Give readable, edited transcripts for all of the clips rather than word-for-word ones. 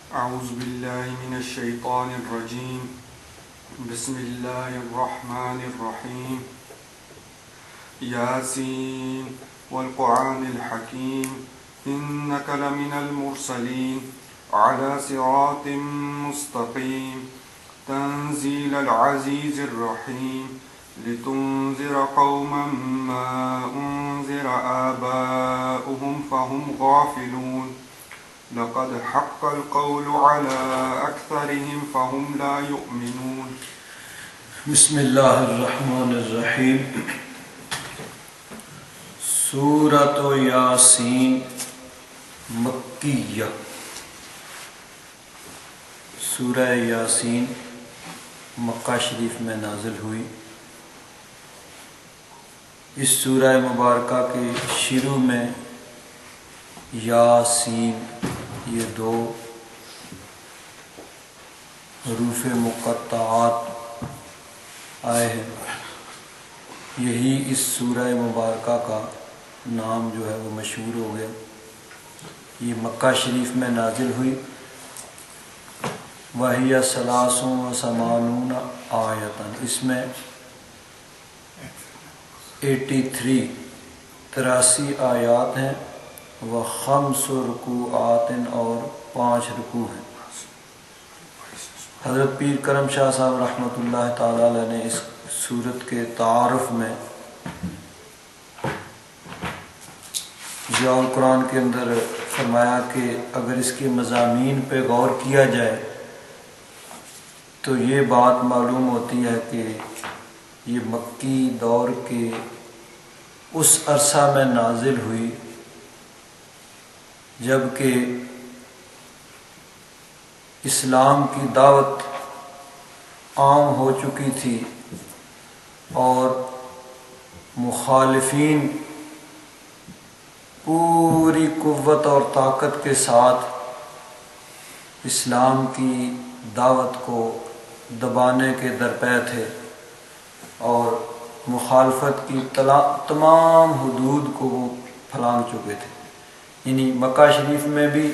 أعوذ بالله من الشيطان الرجيم. بسم الله الرحمن الرحيم. ياسين والقرآن الحكيم إنك لمن المرسلين على صراط مستقيم تنزيل العزيز الرحيم لتنذر قوما ما أنذر آباؤهم فهم غافلون لقد حق القول على أكثرهم فهم لا يؤمنون. بسم اللہ الرحمن الرحیم. سورۃ یاسین مکیہ. سورہ یاسین مکہ شریف میں نازل ہوئی. اس سورہ مبارکہ کے شروع میں یاسین یہ دو حروف مقطعات آئے ہیں. یہی اس سورہ مبارکہ کا نام جو ہے وہ مشہور ہو گیا. یہ مکہ شریف میں نازل ہوئی. وَهِيَ ثَلَاثٌ وَثَمَانُونَ آیَةً. اس میں 83 آیات ہیں. وَخَمْسُ رُکوعات اور 5 رکوع ہیں. حضرت پیر کرم شاہ صاحب رحمۃ اللہ تعالی علیہ نے اس سورت کے تعارف میں ضیاء القرآن کے اندر فرمایا کہ اگر اس کے مضامین پہ غور کیا جائے تو یہ بات معلوم ہوتی ہے کہ یہ مکی دور کے اس عرصہ میں نازل ہوئی جب کہ اسلام کی دعوت عام ہو چکی تھی اور مخالفین پوری قوت اور طاقت کے ساتھ اسلام کی دعوت کو دبانے کے درپے تھے اور مخالفت کی تمام حدود کو وہ پھلانگ چکے تھے. یعنی مکہ شریف میں بھی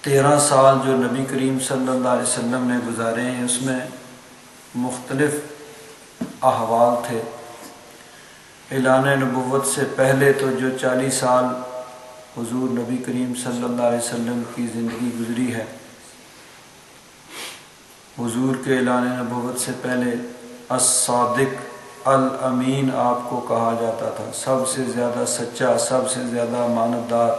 13 سال جو نبی کریم صلی اللہ علیہ وسلم نے گزارے ہیں اس میں مختلف احوال تھے. اعلان نبوت سے پہلے تو جو 40 سال حضور نبی کریم صلی اللہ علیہ وسلم کی زندگی گزری ہے، حضور کے اعلان نبوت سے پہلے الصادق الامین آپ کو کہا جاتا تھا، سب سے زیادہ سچا، سب سے زیادہ امانت دار.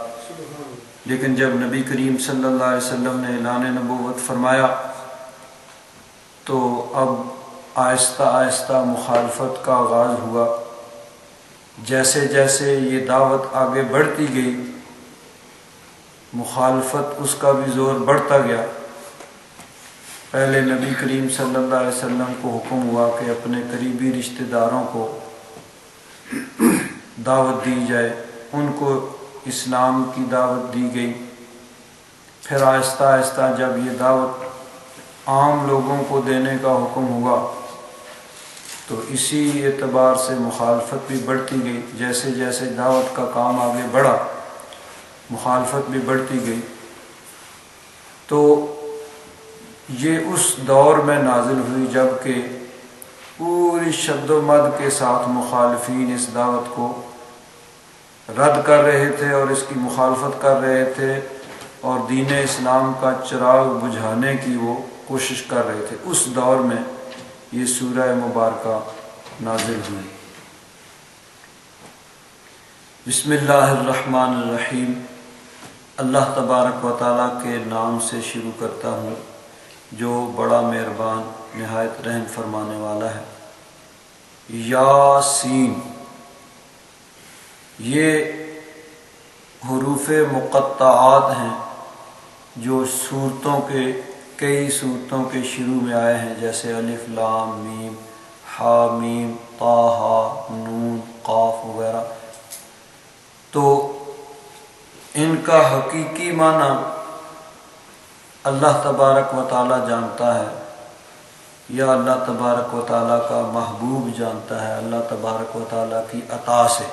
لیکن جب نبی کریم صلی اللہ علیہ وسلم نے اعلان نبوت فرمایا تو اب آہستہ آہستہ مخالفت کا آغاز ہوا. جیسے جیسے یہ دعوت آگے بڑھتی گئی مخالفت اس کا بھی زور بڑھتا گیا. پہلے نبی کریم صلی اللہ علیہ وسلم کو حکم ہوا کہ اپنے قریبی رشتہ داروں کو دعوت دی جائے، ان کو اسلام کی دعوت دی گئی. پھر آہستہ آہستہ جب یہ دعوت عام لوگوں کو دینے کا حکم ہوا تو اسی اعتبار سے مخالفت بھی بڑھتی گئی. جیسے جیسے دعوت کا کام آگے بڑھا مخالفت بھی بڑھتی گئی. تو یہ اس دور میں نازل ہوئی جب کہ پوری شد و مد کے ساتھ مخالفین اس دعوت کو رد کر رہے تھے اور اس کی مخالفت کر رہے تھے اور دین اسلام کا چراغ بجھانے کی وہ کوشش کر رہے تھے. اس دور میں یہ سورہ مبارکہ نازل ہوئی. بسم اللہ الرحمن الرحیم. اللہ تبارک و تعالیٰ کے نام سے شروع کرتا ہوں جو بڑا مہربان نہایت رحم فرمانے والا ہے. یاسین یہ حروف مقطعات ہیں جو کئی صورتوں کے شروع میں آئے ہیں، جیسے الف لام میم حامیم طٰ نون قاف وغیرہ. تو ان کا حقیقی معنی اللہ تبارک و تعالیٰ جانتا ہے یا اللہ تبارک و تعالیٰ کا محبوب جانتا ہے. اللہ تبارک و تعالیٰ کی عطا سے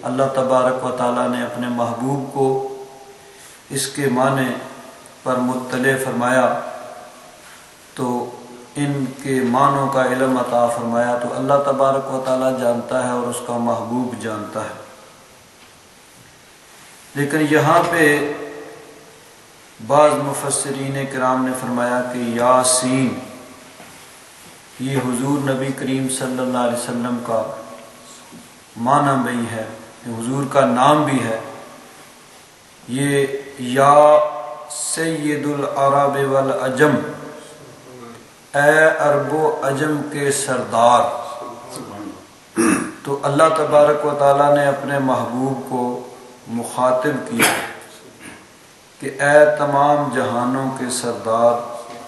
اللہ تبارک و تعالیٰ نے اپنے محبوب کو اس کے معنی پر مطلع فرمایا تو ان کے معنوں کا علم عطا فرمایا، تو اللہ تبارک و تعالیٰ جانتا ہے اور اس کا محبوب جانتا ہے۔ لیکن یہاں پہ بعض مفسرین کرام نے فرمایا کہ یاسین یہ حضور نبی کریم صلی اللہ علیہ وسلم کا معنی بھی ہے، حضور کا نام بھی ہے۔ یہ یا سید العرب والعجم، اے عرب و عجم کے سردار۔ تو اللہ تبارک و تعالیٰ نے اپنے محبوب کو مخاطب کیا کہ اے تمام جہانوں کے سردار،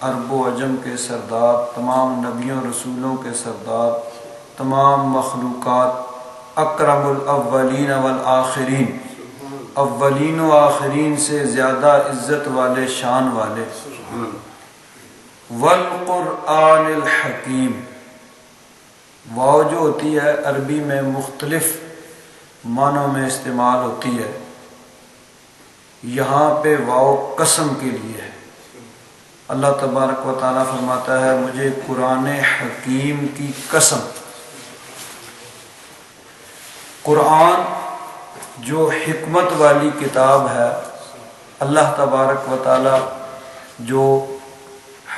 عرب و عجم کے سردار، تمام نبیوں رسولوں کے سردار، تمام مخلوقات، اکرم الاولین والآخرین، اولین و آخرین سے زیادہ عزت والے، شان والے، والقرآن الحکیم۔ واو جو ہوتی ہے عربی میں مختلف معنوں میں استعمال ہوتی ہے، یہاں پہ واو قسم کے لیے ہے۔ اللہ تبارک و تعالیٰ فرماتا ہے مجھے قرآن حکیم کی قسم۔ قرآن جو حکمت والی کتاب ہے، اللہ تبارک و تعالیٰ جو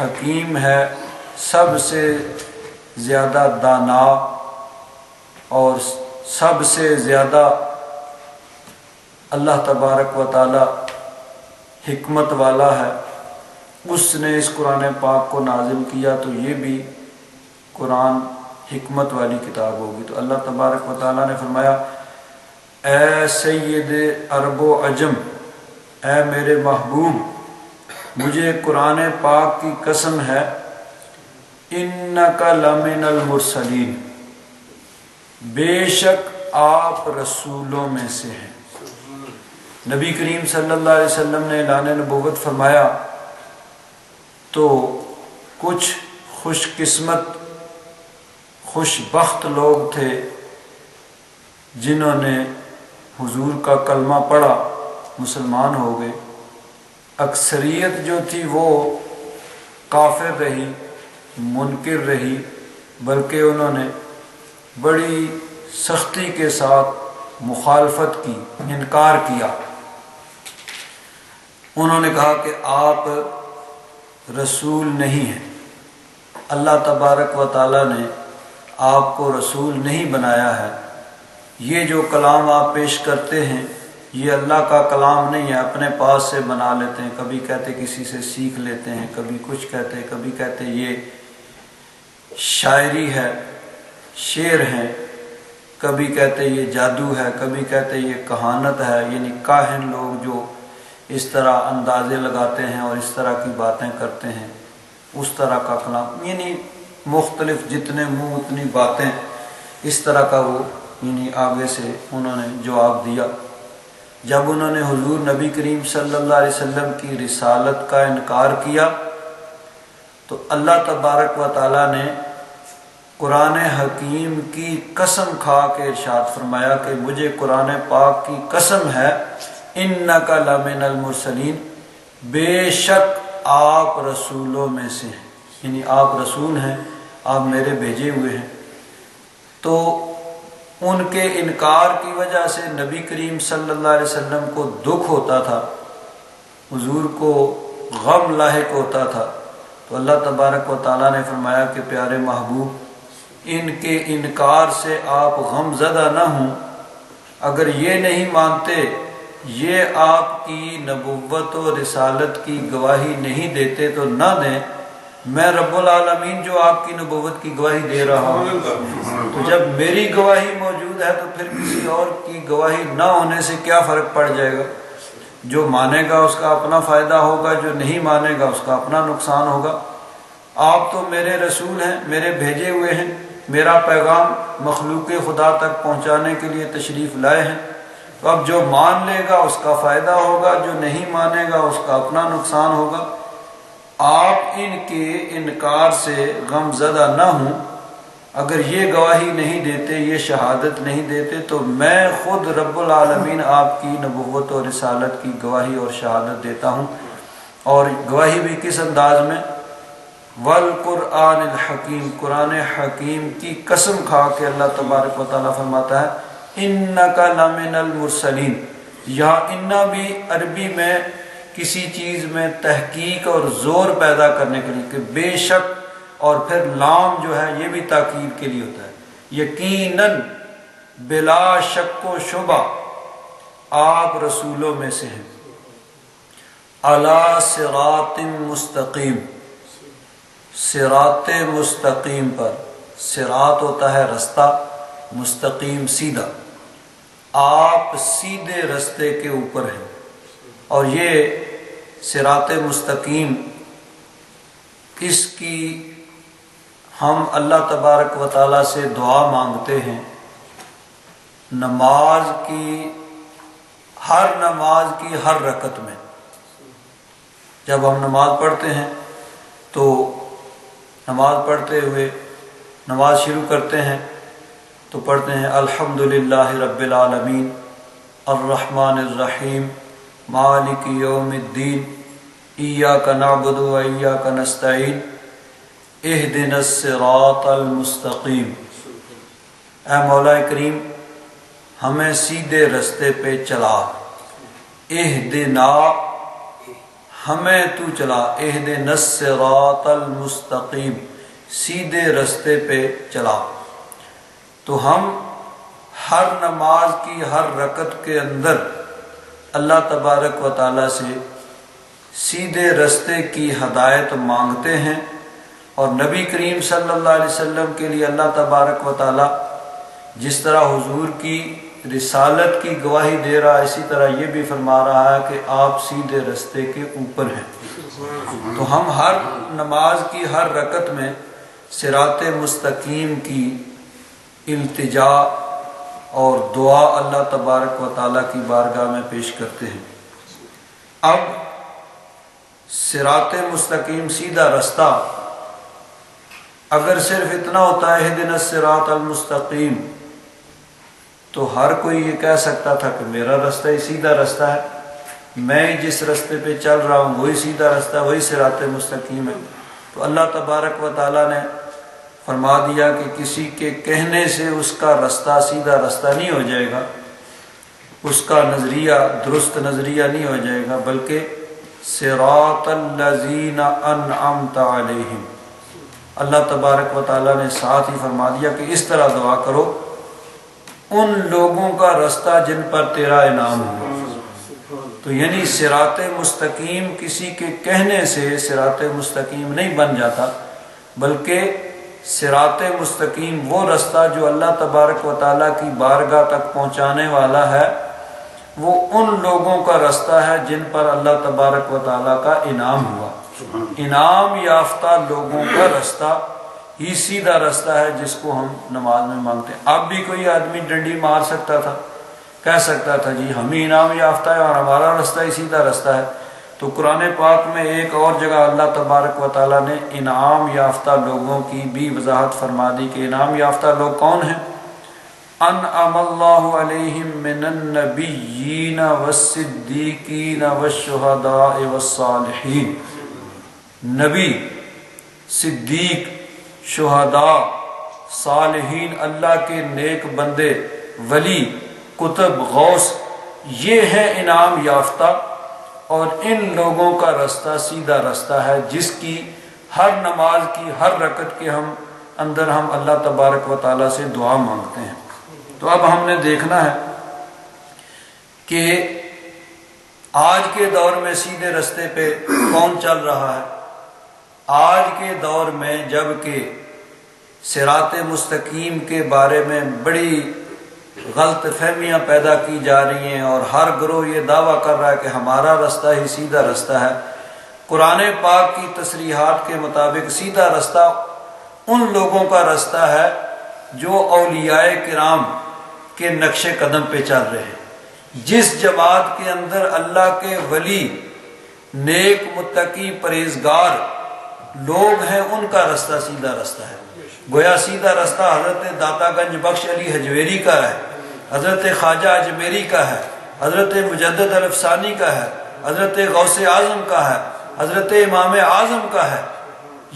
حکیم ہے، سب سے زیادہ دانا اور سب سے زیادہ اللہ تبارک و تعالیٰ حکمت والا ہے، اس نے اس قرآن پاک کو نازل کیا، تو یہ بھی قرآن حکمت والی کتاب ہوگی۔ تو اللہ تبارک و تعالیٰ نے فرمایا اے سید عرب و عجم، اے میرے محبوب، مجھے قرآن پاک کی قسم ہے، انک لمن المرسلین، بے شک آپ رسولوں میں سے ہیں۔ نبی کریم صلی اللہ علیہ وسلم نے اعلان نبوت فرمایا تو کچھ خوش قسمت خوش بخت لوگ تھے جنہوں نے حضور کا کلمہ پڑھا، مسلمان ہو گئے۔ اکثریت جو تھی وہ کافر رہی، منکر رہی، بلکہ انہوں نے بڑی سختی کے ساتھ مخالفت کی، انکار کیا۔ انہوں نے کہا کہ آپ رسول نہیں ہیں، اللہ تبارک و تعالیٰ نے آپ کو رسول نہیں بنایا ہے، یہ جو کلام آپ پیش کرتے ہیں یہ اللہ کا کلام نہیں ہے، اپنے پاس سے بنا لیتے ہیں، کبھی کہتے کسی سے سیکھ لیتے ہیں، کبھی کچھ کہتے، کبھی کہتے یہ شاعری ہے، شعر ہیں، کبھی کہتے یہ جادو ہے، کبھی کہتے یہ کہانت ہے، یعنی کاہن لوگ جو اس طرح اندازے لگاتے ہیں اور اس طرح کی باتیں کرتے ہیں، اس طرح کا کلام، یعنی مختلف جتنے منہ اتنی باتیں، اس طرح کا وہ یعنی آگے سے انہوں نے جواب دیا۔ جب انہوں نے حضور نبی کریم صلی اللہ علیہ وسلم کی رسالت کا انکار کیا تو اللہ تبارک و تعالیٰ نے قرآن حکیم کی قسم کھا کے ارشاد فرمایا کہ مجھے قرآن پاک کی قسم ہے، انک لمن المرسلین، بے شک آپ رسولوں میں سے ہیں، یعنی آپ رسول ہیں، آپ میرے بھیجے ہوئے ہیں۔ تو ان کے انکار کی وجہ سے نبی کریم صلی اللہ علیہ وسلم کو دکھ ہوتا تھا، حضور کو غم لاحق ہوتا تھا، تو اللہ تبارک و تعالیٰ نے فرمایا کہ پیارے محبوب، ان کے انکار سے آپ غم زدہ نہ ہوں، اگر یہ نہیں مانتے، یہ آپ کی نبوت و رسالت کی گواہی نہیں دیتے تو نہ دیں، میں رب العالمین جو آپ کی نبوت کی گواہی دے رہا ہوں، تو جب میری گواہی موجود ہے تو پھر کسی اور کی گواہی نہ ہونے سے کیا فرق پڑ جائے گا؟ جو مانے گا اس کا اپنا فائدہ ہوگا، جو نہیں مانے گا اس کا اپنا نقصان ہوگا۔ آپ تو میرے رسول ہیں، میرے بھیجے ہوئے ہیں، میرا پیغام مخلوق خدا تک پہنچانے کے لیے تشریف لائے ہیں، تو اب جو مان لے گا اس کا فائدہ ہوگا، جو نہیں مانے گا اس کا اپنا نقصان ہوگا۔ آپ ان کے انکار سے غم زدہ نہ ہوں، اگر یہ گواہی نہیں دیتے، یہ شہادت نہیں دیتے، تو میں خود رب العالمین آپ کی نبوت و رسالت کی گواہی اور شہادت دیتا ہوں اور گواہی بھی کس انداز میں؟ والقرآن الحکیم، قرآن حکیم کی قسم کھا کے اللہ تبارک و تعالیٰ فرماتا ہے انک لمن المرسلین۔ یہاں انا بھی عربی میں کسی چیز میں تحقیق اور زور پیدا کرنے کے لیے کہ بے شک، اور پھر لام جو ہے یہ بھی تاکید کے لیے ہوتا ہے، یقیناً بلا شک و شبہ آپ رسولوں میں سے ہیں، علی صراط مستقیم، صراط مستقیم پر، صراط ہوتا ہے رستہ، مستقیم سیدھا، آپ سیدھے رستے کے اوپر ہیں۔ اور یہ صراط مستقیم، اس کی ہم اللہ تبارک و تعالیٰ سے دعا مانگتے ہیں نماز کی ہر رکعت میں۔ جب ہم نماز پڑھتے ہیں تو نماز پڑھتے ہوئے نماز شروع کرتے ہیں تو پڑھتے ہیں الحمدللہ رب العالمین الرحمن الرحیم مالک یوم الدین ایاک نعبد و ایاک نستعین اہدنا الصراط المستقیم۔ اے مولا کریم ہمیں سیدھے رستے پہ چلا، اہدنا ہمیں تو چلا، اہدنا الصراط المستقیم سیدھے رستے پہ چلا۔ تو ہم ہر نماز کی ہر رکعت کے اندر اللہ تبارک و تعالیٰ سے سیدھے رستے کی ہدایت مانگتے ہیں، اور نبی کریم صلی اللہ علیہ وسلم کے لیے اللہ تبارک و تعالیٰ جس طرح حضور کی رسالت کی گواہی دے رہا ہے، اسی طرح یہ بھی فرما رہا ہے کہ آپ سیدھے رستے کے اوپر ہیں۔ تو ہم ہر نماز کی ہر رکعت میں صراط مستقیم کی التجا اور دعا اللہ تبارک و تعالیٰ کی بارگاہ میں پیش کرتے ہیں۔ اب صراط مستقیم سیدھا رستہ اگر صرف اتنا ہوتا ہے اہدنا الصراط المستقیم تو ہر کوئی یہ کہہ سکتا تھا کہ میرا رستہ ہی سیدھا رستہ ہے، میں جس رستے پہ چل رہا ہوں وہی سیدھا رستہ، وہی صراط مستقیم ہے۔ تو اللہ تبارک و تعالیٰ نے فرما دیا کہ کسی کے کہنے سے اس کا رستہ سیدھا رستہ نہیں ہو جائے گا، اس کا نظریہ درست نظریہ نہیں ہو جائے گا، بلکہ صراط الذین انعمت علیہم۔ اللہ تبارک و تعالیٰ نے ساتھ ہی فرما دیا کہ اس طرح دعا کرو ان لوگوں کا رستہ جن پر تیرا انعام ہوا۔ تو یعنی صراط مستقیم کسی کے کہنے سے صراط مستقیم نہیں بن جاتا، بلکہ صراط مستقیم وہ رستہ جو اللہ تبارک و تعالیٰ کی بارگاہ تک پہنچانے والا ہے، وہ ان لوگوں کا رستہ ہے جن پر اللہ تبارک و تعالیٰ کا انعام ہوا۔ انعام یافتہ لوگوں کا رستہ ہی سیدھا رستہ ہے جس کو ہم نماز میں مانگتے ہیں۔ اب بھی کوئی آدمی ڈنڈی مار سکتا تھا، کہہ سکتا تھا جی ہم ہی انعام یافتہ ہے اور ہمارا رستہ ہی سیدھا رستہ ہے۔ تو قرآن پاک میں ایک اور جگہ اللہ تبارک و تعالیٰ نے انعام یافتہ لوگوں کی بھی وضاحت فرما دی کہ انعام یافتہ لوگ کون ہیں؟ انعم اللہ علیہم من النبیین والصدیقین والشہداء والصالحین۔ نبی، صدیق، شہداء، صالحین، اللہ کے نیک بندے، ولی، کتب، غوث، یہ ہیں انعام یافتہ، اور ان لوگوں کا رستہ سیدھا رستہ ہے جس کی ہر نماز کی ہر رکعت کے اندر ہم اللہ تبارک و تعالیٰ سے دعا مانگتے ہیں۔ تو اب ہم نے دیکھنا ہے کہ آج کے دور میں سیدھے رستے پہ کون چل رہا ہے۔ آج کے دور میں جب کہ صراط مستقیم کے بارے میں بڑی غلط فہمیاں پیدا کی جا رہی ہیں اور ہر گروہ یہ دعویٰ کر رہا ہے کہ ہمارا رستہ ہی سیدھا رستہ ہے، قرآن پاک کی تصریحات کے مطابق سیدھا رستہ ان لوگوں کا رستہ ہے جو اولیاء کرام کے نقش قدم پہ چل رہے ہیں۔ جس جماعت کے اندر اللہ کے ولی، نیک، متقی، پرہیزگار لوگ ہیں، ان کا رستہ سیدھا رستہ ہے۔ گویا سیدھا رستہ حضرت داتا گنج بخش علی حجویری کا ہے، حضرت خواجہ اجمیری کا ہے، حضرت مجدد الافسانی کا ہے، حضرت غوث اعظم کا ہے، حضرت امام اعظم کا ہے۔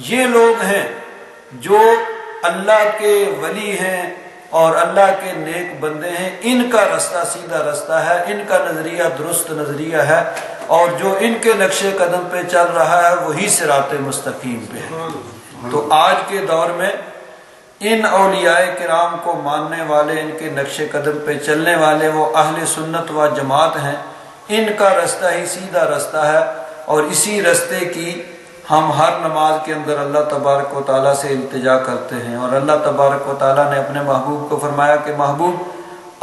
یہ لوگ ہیں جو اللہ کے ولی ہیں اور اللہ کے نیک بندے ہیں، ان کا رستہ سیدھا رستہ ہے، ان کا نظریہ درست نظریہ ہے، اور جو ان کے نقش قدم پہ چل رہا ہے وہی صراط مستقیم پہ ہے۔ تو آج کے دور میں ان اولیاء کرام کو ماننے والے، ان کے نقش قدم پہ چلنے والے، وہ اہل سنت و جماعت ہیں، ان کا رستہ ہی سیدھا رستہ ہے، اور اسی رستے کی ہم ہر نماز کے اندر اللہ تبارک و تعالیٰ سے التجا کرتے ہیں۔ اور اللہ تبارک و تعالیٰ نے اپنے محبوب کو فرمایا کہ محبوب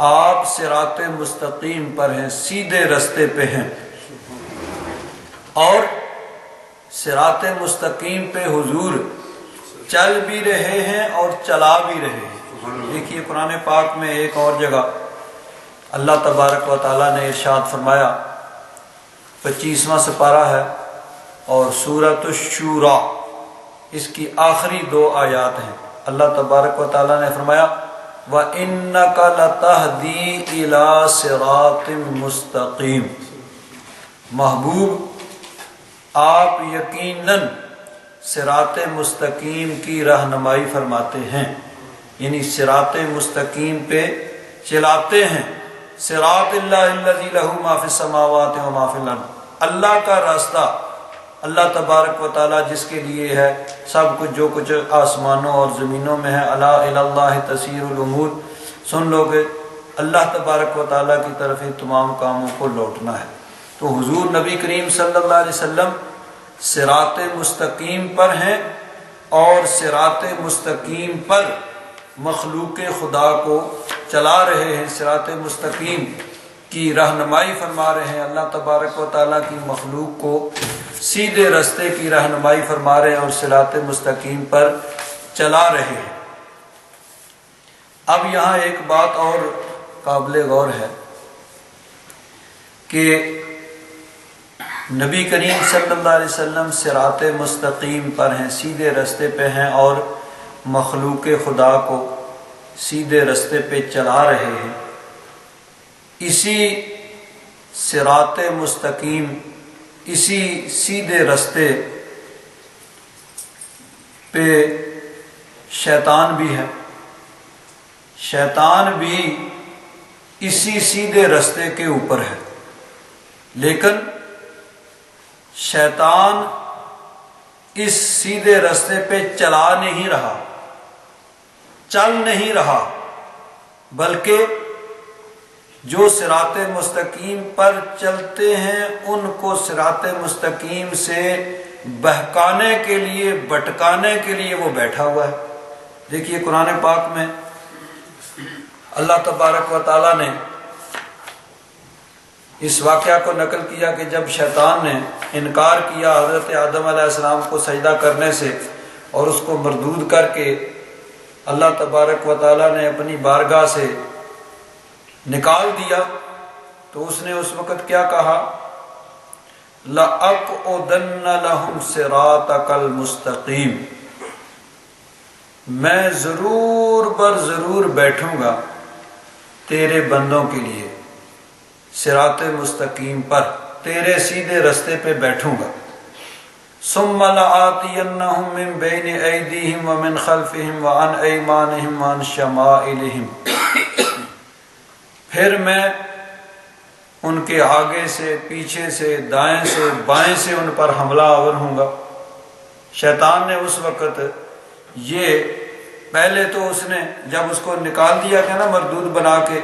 آپ صراط مستقیم پر ہیں، سیدھے رستے پہ ہیں، اور صراط مستقیم پہ حضور چل بھی رہے ہیں اور چلا بھی رہے ہیں۔ دیکھیے قرآن پاک میں ایک اور جگہ اللہ تبارک و تعالیٰ نے ارشاد فرمایا، 25واں سپارہ ہے اور سورۃ الشورى، اس کی آخری 2 آیات ہیں۔ اللہ تبارک و تعالیٰ نے فرمایا وَإِنَّكَ لَتَهْدِي إِلَى صِرَاطٍ مُسْتَقِيمٍ، محبوب آپ یقیناً صراط مستقیم کی رہنمائی فرماتے ہیں، یعنی صراط مستقیم پہ چلاتے ہیں۔ صراط اللہ الذی لہ ما فی السماوات و ما فی الارض، اللہ کا راستہ، اللہ تبارک و تعالیٰ جس کے لیے ہے سب کچھ، جو کچھ آسمانوں اور زمینوں میں ہے۔ الا الی اللہ تسیر الامور، سن لو کہ اللہ تبارک و تعالیٰ کی طرف ہی تمام کاموں کو لوٹنا ہے۔ تو حضور نبی کریم صلی اللہ علیہ وسلم صراط مستقیم پر ہیں، اور صراط مستقیم پر مخلوق خدا کو چلا رہے ہیں، صراط مستقیم کی رہنمائی فرما رہے ہیں، اللہ تبارک و تعالیٰ کی مخلوق کو سیدھے رستے کی رہنمائی فرما رہے ہیں اور صراط مستقیم پر چلا رہے ہیں۔ اب یہاں ایک بات اور قابل غور ہے کہ نبی کریم صلی اللہ علیہ وسلم صراط مستقیم پر ہیں، سیدھے رستے پہ ہیں، اور مخلوق خدا کو سیدھے رستے پہ چلا رہے ہیں۔ اسی صراط مستقیم، اسی سیدھے رستے پہ شیطان بھی ہے، شیطان بھی اسی سیدھے رستے کے اوپر ہے، لیکن شیطان اس سیدھے رستے پہ چلا نہیں رہا، چل نہیں رہا، بلکہ جو صراط مستقیم پر چلتے ہیں ان کو صراط مستقیم سے بہکانے کے لیے، بھٹکانے کے لیے وہ بیٹھا ہوا ہے۔ دیکھیے قرآن پاک میں اللہ تبارک و تعالیٰ نے اس واقعہ کو نقل کیا کہ جب شیطان نے انکار کیا حضرت آدم علیہ السلام کو سجدہ کرنے سے اور اس کو مردود کر کے اللہ تبارک و تعالیٰ نے اپنی بارگاہ سے نکال دیا، تو اس نے اس وقت کیا کہا؟ لَأَقْعُدَنَّ لَهُمْ صِرَاطَكَ الْمُسْتَقِيمِ، میں ضرور بر ضرور بیٹھوں گا تیرے بندوں کے لیے صراط مستقیم پر، تیرے سیدھے رستے پہ بیٹھوں گا۔ ثُمَّ لَآتِيَنَّهُم مِّن بَيْنِ أَيْدِيهِمْ وَمِنْ خَلْفِهِمْ وَعَنْ أَيْمَانِهِمْ وَعَنْ شَمَائِلِهِمْ، پھر میں ان کے آگے سے، پیچھے سے، دائیں سے، بائیں سے ان پر حملہ آور ہوں گا۔ شیطان نے اس وقت یہ پہلے تو اس نے جب اس کو نکال دیا گیا نا مردود بنا کے،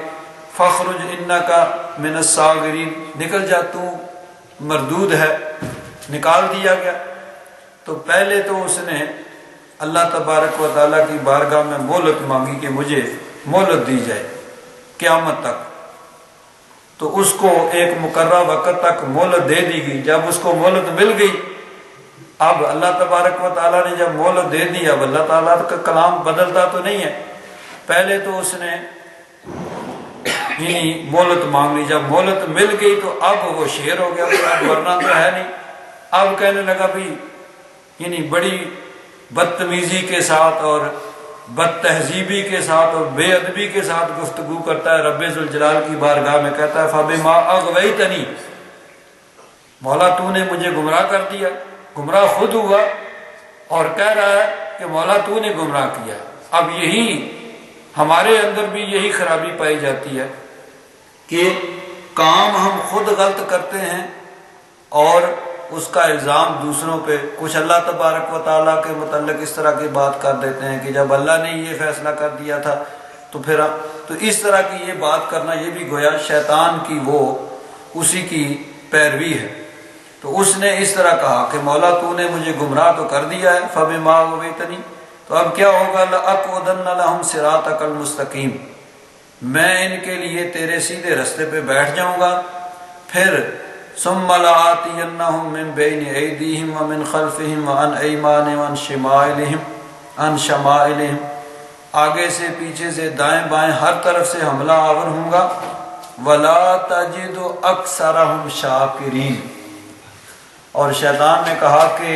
فَخْرُجْ إِنَّكَ مِنَ الصَّاغِرِينَ، نکل جا تو مردود ہے، نکال دیا گیا۔ تو پہلے تو اس نے اللہ تبارک و تعالیٰ کی بارگاہ میں مہلت مانگی کہ مجھے مہلت دی جائے قیامت تک، تو اس کو ایک مقررہ وقت تک مہلت دے دی گئی۔ جب اس کو مہلت مل گئی، اب اللہ تبارک و تعالیٰ نے جب مہلت دے دی، اب اللہ تعالیٰ کا کلام بدلتا تو نہیں ہے، پہلے تو اس نے یعنی مہلت مانگ لی، جب مہلت مل گئی تو اب وہ شیر ہو گیا، اب ورنہ تو ہے نہیں۔ اب کہنے لگا بھی یعنی بڑی بدتمیزی کے ساتھ اور بد تہذیبی کے ساتھ اور بے ادبی کے ساتھ گفتگو کرتا ہے رب ذوالجلال کی بارگاہ میں، کہتا ہے فَبِمَا أَغْوَيْتَنِي، مولا تو نے مجھے گمراہ کر دیا، گمراہ خود ہوا اور کہہ رہا ہے کہ مولا تو نے گمراہ کیا۔ اب یہی ہمارے اندر بھی یہی خرابی پائی جاتی ہے کہ کام ہم خود غلط کرتے ہیں اور اس کا الزام دوسروں پہ، کچھ اللہ تبارک و تعالیٰ کے متعلق اس طرح کی بات کر دیتے ہیں کہ جب اللہ نے یہ فیصلہ کر دیا تھا تو پھر تو اس طرح کی یہ بات کرنا یہ بھی گویا شیطان کی وہ اسی کی پیروی ہے۔ تو اس نے اس طرح کہا کہ مولا تو نے مجھے گمراہ تو کر دیا ہے، فَبِمَا أَغْوَيْتَنِي، تو اب کیا ہوگا، لَأَقْعُدَنَّ لَهُمْ صِرَاطَكَ الْمُسْتَقِيمَ، میں ان کے لیے تیرے سیدھے رستے پہ بیٹھ جاؤں گا، پھر ثُمَّ لَآتِيَنَّهُم مِّن بَيْنِ أَيْدِيهِمْ وَمِنْ خَلْفِهِمْ وَعَنْ أَيْمَانِهِمْ وَعَنْ شَمَائِلِهِمْ، آگے سے پیچھے سے دائیں بائیں ہر طرف سے حملہ آور ہوں گا، وَلَا تَجِدُ أَكْثَرَهُمْ شَاكِرِينَ، اور شیطان نے کہا کہ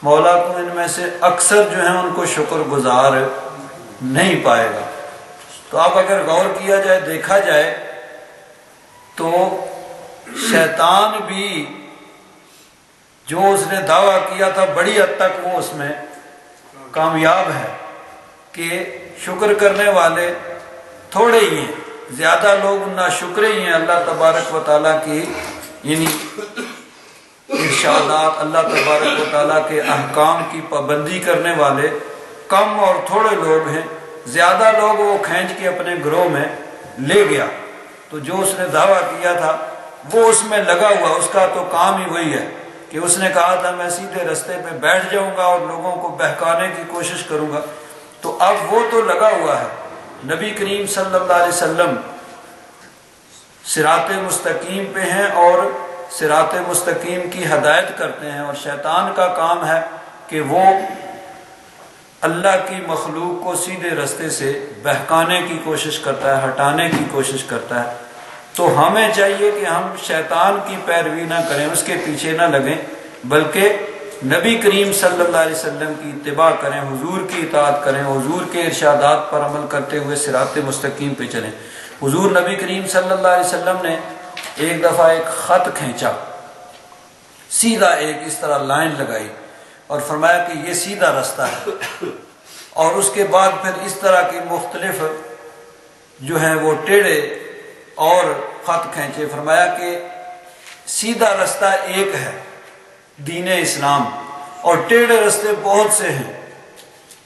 مولا تو ان میں سے اکثر جو ہیں ان کو شکر گزار نہیں پائے گا۔ تو اب اگر غور کیا جائے، دیکھا جائے تو شیطان بھی جو اس نے دعویٰ کیا تھا بڑی حد تک وہ اس میں کامیاب ہے کہ شکر کرنے والے تھوڑے ہی ہیں، زیادہ لوگ ناشکرے ہی ہیں، اللہ تبارک و تعالیٰ کی یعنی ارشادات، اللہ تبارک و تعالیٰ کے احکام کی پابندی کرنے والے کم اور تھوڑے لوگ ہیں، زیادہ لوگ وہ کھینچ کے اپنے گروہ میں لے گیا۔ تو جو اس نے دعویٰ کیا تھا وہ اس میں لگا ہوا، اس کا تو کام ہی وہی ہے کہ اس نے کہا تھا میں سیدھے رستے پہ بیٹھ جاؤں گا اور لوگوں کو بہکانے کی کوشش کروں گا، تو اب وہ تو لگا ہوا ہے۔ نبی کریم صلی اللہ علیہ وسلم صراط مستقیم پہ ہیں اور صراط مستقیم کی ہدایت کرتے ہیں، اور شیطان کا کام ہے کہ وہ اللہ کی مخلوق کو سیدھے رستے سے بہکانے کی کوشش کرتا ہے، ہٹانے کی کوشش کرتا ہے۔ تو ہمیں چاہیے کہ ہم شیطان کی پیروی نہ کریں، اس کے پیچھے نہ لگیں، بلکہ نبی کریم صلی اللہ علیہ وسلم کی اتباع کریں، حضور کی اطاعت کریں، حضور کے ارشادات پر عمل کرتے ہوئے صراط مستقیم پہ چلیں۔ حضور نبی کریم صلی اللہ علیہ وسلم نے ایک دفعہ ایک خط کھینچا، سیدھا ایک اس طرح لائن لگائی اور فرمایا کہ یہ سیدھا رستہ ہے، اور اس کے بعد پھر اس طرح کی مختلف جو ہیں وہ ٹیڑھے اور خط کھینچے، فرمایا کہ سیدھا رستہ ایک ہے دین اسلام، اور ٹیڑھے رستے بہت سے ہیں،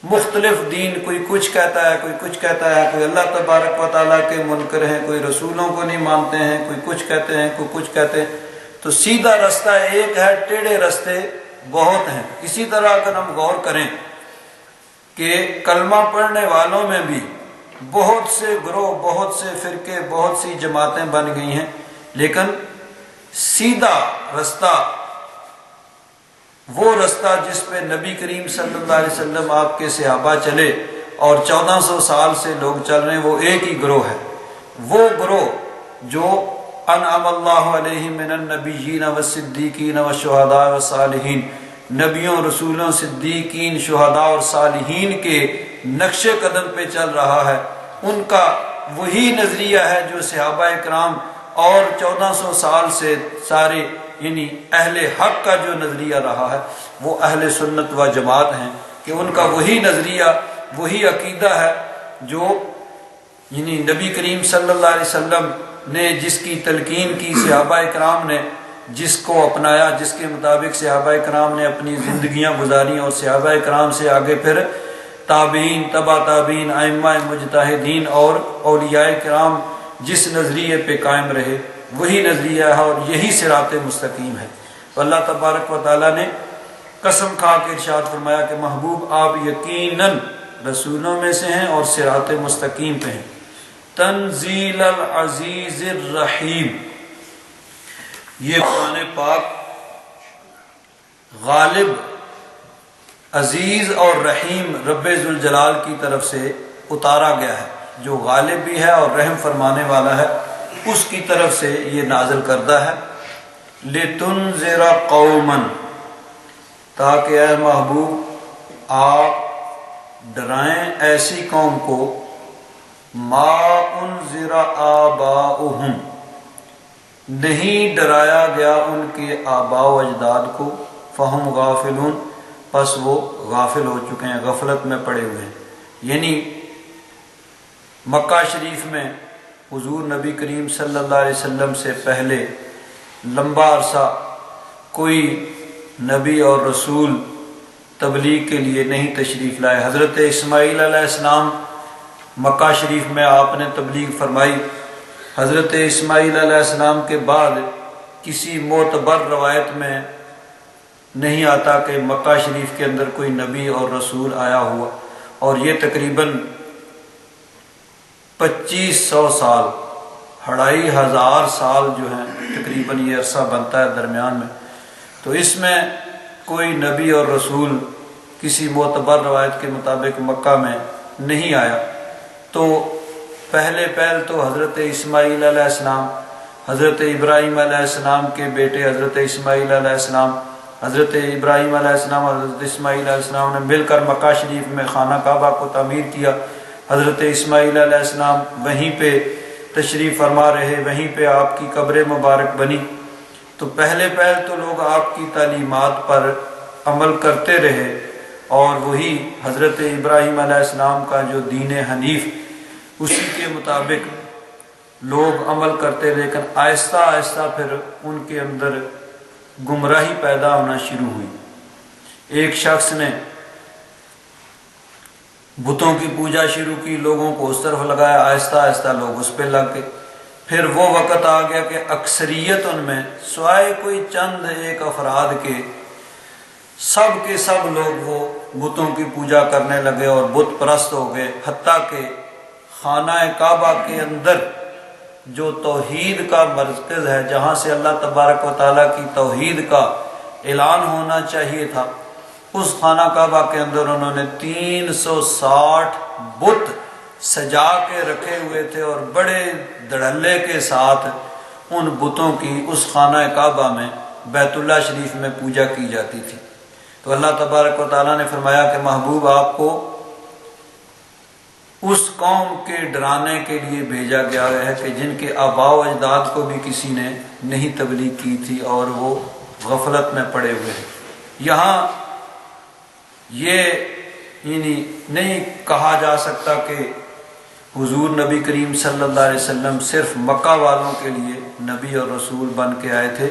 مختلف دین، کوئی کچھ کہتا ہے، کوئی کچھ کہتا ہے، کوئی اللہ تبارک و تعالیٰ کے منکر ہیں، کوئی رسولوں کو نہیں مانتے ہیں، کوئی کچھ کہتے ہیں، کوئی کچھ کہتے ہیں۔ تو سیدھا رستہ ایک ہے، ٹیڑھے رستے بہت ہیں۔ اسی طرح اگر ہم غور کریں کہ کلمہ پڑھنے والوں میں بھی بہت سے گروہ، بہت سے فرقے، بہت سی جماعتیں بن گئی ہیں، لیکن سیدھا رستہ، وہ رستہ جس پہ نبی کریم صلی اللہ علیہ وسلم آپ کے صحابہ چلے اور 1400 سال سے لوگ چل رہے ہیں، وہ ایک ہی گروہ ہے، وہ گروہ جو انعم اللہ علیہ من النبیین والصدیقین والشہداء والصالحین، نبیوں، رسولوں، صدیقین، شہداء اور صالحین کے نقش قدم پہ چل رہا ہے۔ ان کا وہی نظریہ ہے جو صحابہ اکرام اور 1400 سال سے سارے یعنی اہل حق کا جو نظریہ رہا ہے، وہ اہل سنت و جماعت ہیں، کہ ان کا وہی نظریہ، وہی عقیدہ ہے جو یعنی نبی کریم صلی اللہ علیہ وسلم نے جس کی تلقین کی، صحابہ اکرام نے جس کو اپنایا، جس کے مطابق صحابہ اکرام نے اپنی زندگیاں گزاری، اور صحابہ اکرام سے آگے پھر تابعین، تبع تابعین، ائمہ مجتہدین اور اولیاء کرام جس نظریے پہ قائم رہے، وہی نظریہ ہے اور یہی صراط مستقیم ہے۔ تو اللہ تبارک و تعالیٰ نے قسم کھا کے ارشاد فرمایا کہ محبوب آپ یقیناً رسولوں میں سے ہیں اور صراط مستقیم پہ ہیں۔ تنزیل العزیز الرحیم، یہ قرآن پاک غالب، عزیز اور رحیم رب ذوالجلال کی طرف سے اتارا گیا ہے، جو غالب بھی ہے اور رحم فرمانے والا ہے، اس کی طرف سے یہ نازل کردہ ہے۔ لِتُنذِرَ قَوْمًا، تاکہ اے محبوب آپ ڈرائیں ایسی قوم کو مَا أُنذِرَ آباؤُہم، نہیں ڈرایا گیا ان کے آباء و اجداد کو، فہم غافلون، پس وہ غافل ہو چکے ہیں، غفلت میں پڑے ہوئے ہیں۔ یعنی مکہ شریف میں حضور نبی کریم صلی اللہ علیہ وسلم سے پہلے لمبا عرصہ کوئی نبی اور رسول تبلیغ کے لیے نہیں تشریف لائے۔ حضرت اسماعیل علیہ السلام مکہ شریف میں آپ نے تبلیغ فرمائی۔ حضرت اسماعیل علیہ السلام کے بعد کسی معتبر روایت میں نہیں آتا کہ مکہ شریف کے اندر کوئی نبی اور رسول آیا ہوا، اور یہ تقریباً 2500 سال، 2500 سال جو ہیں تقریباً یہ عرصہ بنتا ہے درمیان میں، تو اس میں کوئی نبی اور رسول کسی معتبر روایت کے مطابق مکہ میں نہیں آیا۔ تو پہلے تو حضرت اسماعیل علیہ السلام، حضرت ابراہیم علیہ السلام کے بیٹے حضرت اسماعیل علیہ السلام، حضرت ابراہیم علیہ السلام اور حضرت اسماعیل علیہ السلام نے مل کر مکہ شریف میں خانہ کعبہ کو تعمیر کیا۔ حضرت اسماعیل علیہ السلام وہیں پہ تشریف فرما رہے، وہیں پہ آپ کی قبر مبارک بنی۔ تو پہلے تو لوگ آپ کی تعلیمات پر عمل کرتے رہے، اور وہی حضرت ابراہیم علیہ السلام کا جو دین حنیف، اسی کے مطابق لوگ عمل کرتے، لیکن آہستہ آہستہ پھر ان کے اندر گمراہی پیدا ہونا شروع ہوئی۔ ایک شخص نے بتوں کی پوجا شروع کی، لوگوں کو اس طرف لگایا، آہستہ آہستہ لوگ اس پہ لگ گئے۔ پھر وہ وقت آ گیا کہ اکثریت ان میں سوائے کوئی چند ایک افراد کے سب لوگ وہ بتوں کی پوجا کرنے لگے اور بت پرست ہو گئے، حتیٰ کہ خانہ کعبہ کے اندر جو توحید کا مرکز ہے، جہاں سے اللہ تبارک و تعالیٰ کی توحید کا اعلان ہونا چاہیے تھا، اس خانہ کعبہ کے اندر انہوں نے 360 بت سجا کے رکھے ہوئے تھے، اور بڑے دھڑلے کے ساتھ ان بتوں کی اس خانہ کعبہ میں بیت اللہ شریف میں پوجا کی جاتی تھی۔ تو اللہ تبارک و تعالیٰ نے فرمایا کہ محبوب آپ کو اس قوم کے ڈرانے کے لیے بھیجا گیا ہے کہ جن کے آباء و اجداد کو بھی کسی نے نہیں تبلیغ کی تھی اور وہ غفلت میں پڑے ہوئے ہیں۔ یہاں یہ نہیں کہا جا سکتا کہ حضور نبی کریم صلی اللہ علیہ وسلم صرف مکہ والوں کے لیے نبی اور رسول بن کے آئے تھے۔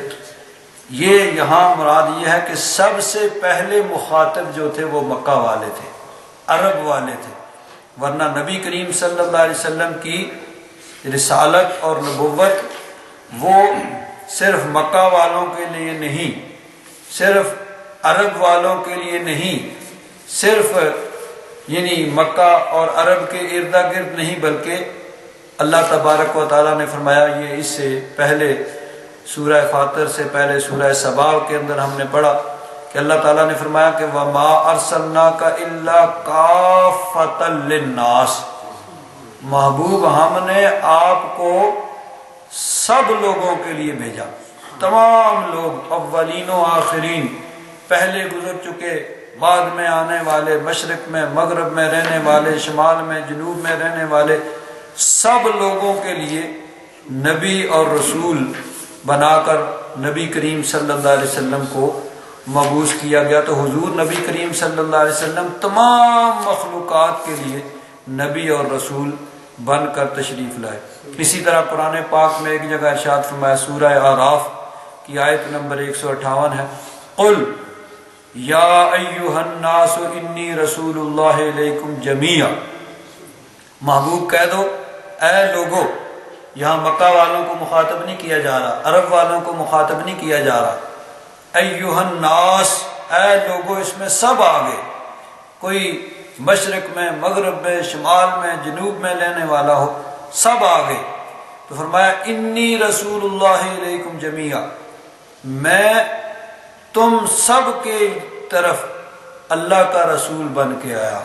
یہ یہاں مراد یہ ہے کہ سب سے پہلے مخاطب جو تھے وہ مکہ والے تھے، عرب والے تھے، ورنہ نبی کریم صلی اللہ علیہ وسلم کی رسالت اور نبوت وہ صرف مکہ والوں کے لیے نہیں، صرف عرب والوں کے لیے نہیں، صرف مکہ اور عرب کے ارد گرد نہیں، بلکہ اللہ تبارک و تعالیٰ نے فرمایا، یہ اس سے پہلے سورہ فاطر سے پہلے سورہ سبا کے اندر ہم نے پڑھا کہ اللہ تعالیٰ نے فرمایا کہ وَمَا أَرْسَلْنَاكَ إِلَّا كَافَّةً لِلنَّاسِ، محبوب ہم نے آپ کو سب لوگوں کے لیے بھیجا، تمام لوگ، اولین و آخرین، پہلے گزر چکے، بعد میں آنے والے، مشرق میں، مغرب میں رہنے والے، شمال میں، جنوب میں رہنے والے، سب لوگوں کے لیے نبی اور رسول بنا کر نبی کریم صلی اللہ علیہ وسلم کو مبعوث کیا گیا۔ تو حضور نبی کریم صلی اللہ علیہ وسلم تمام مخلوقات کے لیے نبی اور رسول بن کر تشریف لائے۔ اسی طرح قرآن پاک میں ایک جگہ ارشاد فرمایا، سورہ اعراف کی آیت نمبر 158 ہے، قل یا ایھا الناس انی رسول اللہ الیکم جمیعا، محبوب کہہ دو اے لوگو، یہاں مکہ والوں کو مخاطب نہیں کیا جا رہا، عرب والوں کو مخاطب نہیں کیا جا رہا، ایھا الناس، اے لوگو، اس میں سب آگے، کوئی مشرق میں، مغرب میں، شمال میں، جنوب میں لینے والا ہو، سب آگے۔ تو فرمایا انی رسول اللہ علیکم جمیعا، میں تم سب کے طرف اللہ کا رسول بن کے آیا۔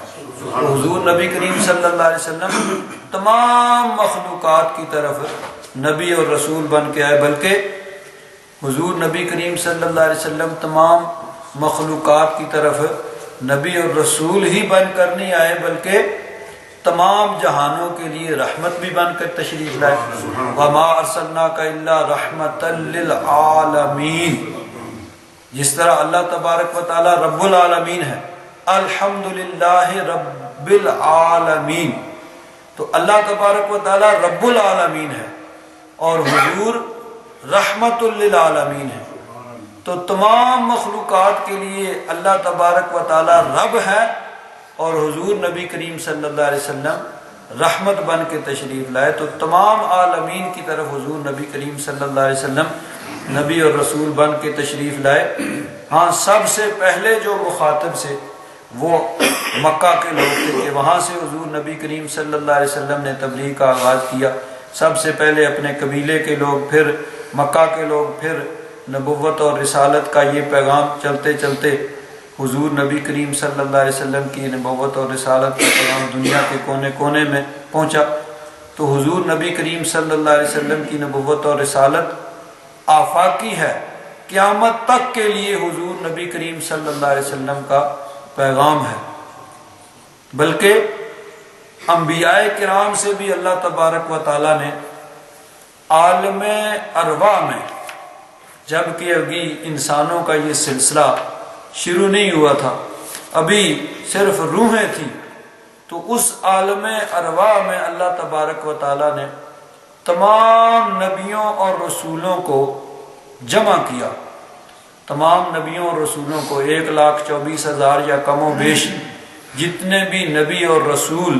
حضور نبی کریم صلی اللہ علیہ وسلم تمام مخلوقات کی طرف نبی اور رسول بن کے آئے، بلکہ حضور نبی کریم صلی اللہ علیہ وسلم تمام مخلوقات کی طرف نبی اور رسول ہی بن کر نہیں آئے، بلکہ تمام جہانوں کے لیے رحمت بھی بن کر تشریف لائے. وما ارسلناک الا رحمۃ للعالمین. جس طرح اللہ تبارک و تعالی رب العالمین ہے، الحمدللہ رب العالمین، تو اللہ تبارک و تعالی رب العالمین ہے اور حضور رحمت للعالمین ہے. تو تمام مخلوقات کے لیے اللہ تبارک و تعالی رب ہے اور حضور نبی کریم صلی اللہ علیہ وسلم رحمت بن کے تشریف لائے. تو تمام عالمین کی طرف حضور نبی کریم صلی اللہ علیہ وسلم نبی اور رسول بن کے تشریف لائے. ہاں سب سے پہلے جو مخاطب سے وہ مکہ کے لوگ تھے کہ وہاں سے حضور نبی کریم صلی اللہ علیہ وسلم نے تبلیغ کا آغاز کیا. سب سے پہلے اپنے قبیلے کے لوگ، پھر مکہ کے لوگ، پھر نبوت اور رسالت کا یہ پیغام چلتے چلتے حضور نبی کریم صلی اللہ علیہ وسلم کی نبوت اور رسالت کا پیغام دنیا کے کونے کونے میں پہنچا. تو حضور نبی کریم صلی اللہ علیہ وسلم کی نبوت اور رسالت آفاقی ہے، قیامت تک کے لیے حضور نبی کریم صلی اللہ علیہ وسلم کا پیغام ہے. بلکہ انبیاء کرام سے بھی اللہ تبارک و تعالی نے عالم ارواح میں، جبکہ ابھی انسانوں کا یہ سلسلہ شروع نہیں ہوا تھا، ابھی صرف روحیں تھیں، تو اس عالم ارواح میں اللہ تبارک و تعالی نے تمام نبیوں اور رسولوں کو جمع کیا. تمام نبیوں اور رسولوں کو 1,24,000 یا کم و بیش جتنے بھی نبی اور رسول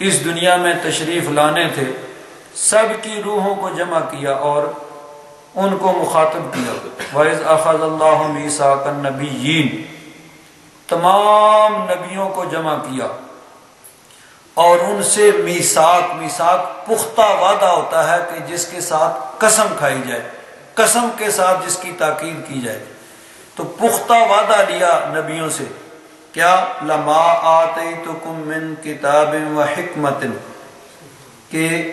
اس دنیا میں تشریف لانے تھے، سب کی روحوں کو جمع کیا اور ان کو مخاطب کیا. وَإِذْ أَخَذَ اللَّهُ مِيثَاقَ النَّبِيِّينَ. تمام نبیوں کو جمع کیا اور ان سے میثاق پختہ وعدہ ہوتا ہے کہ جس کے ساتھ قسم کھائی جائے، قسم کے ساتھ جس کی تاکید کی جائے. تو پختہ وعدہ لیا نبیوں سے، کیا؟ لَمَا آتَيْتُكُم مِّن كِتَابٍ وَحِكْمَةٍ، کہ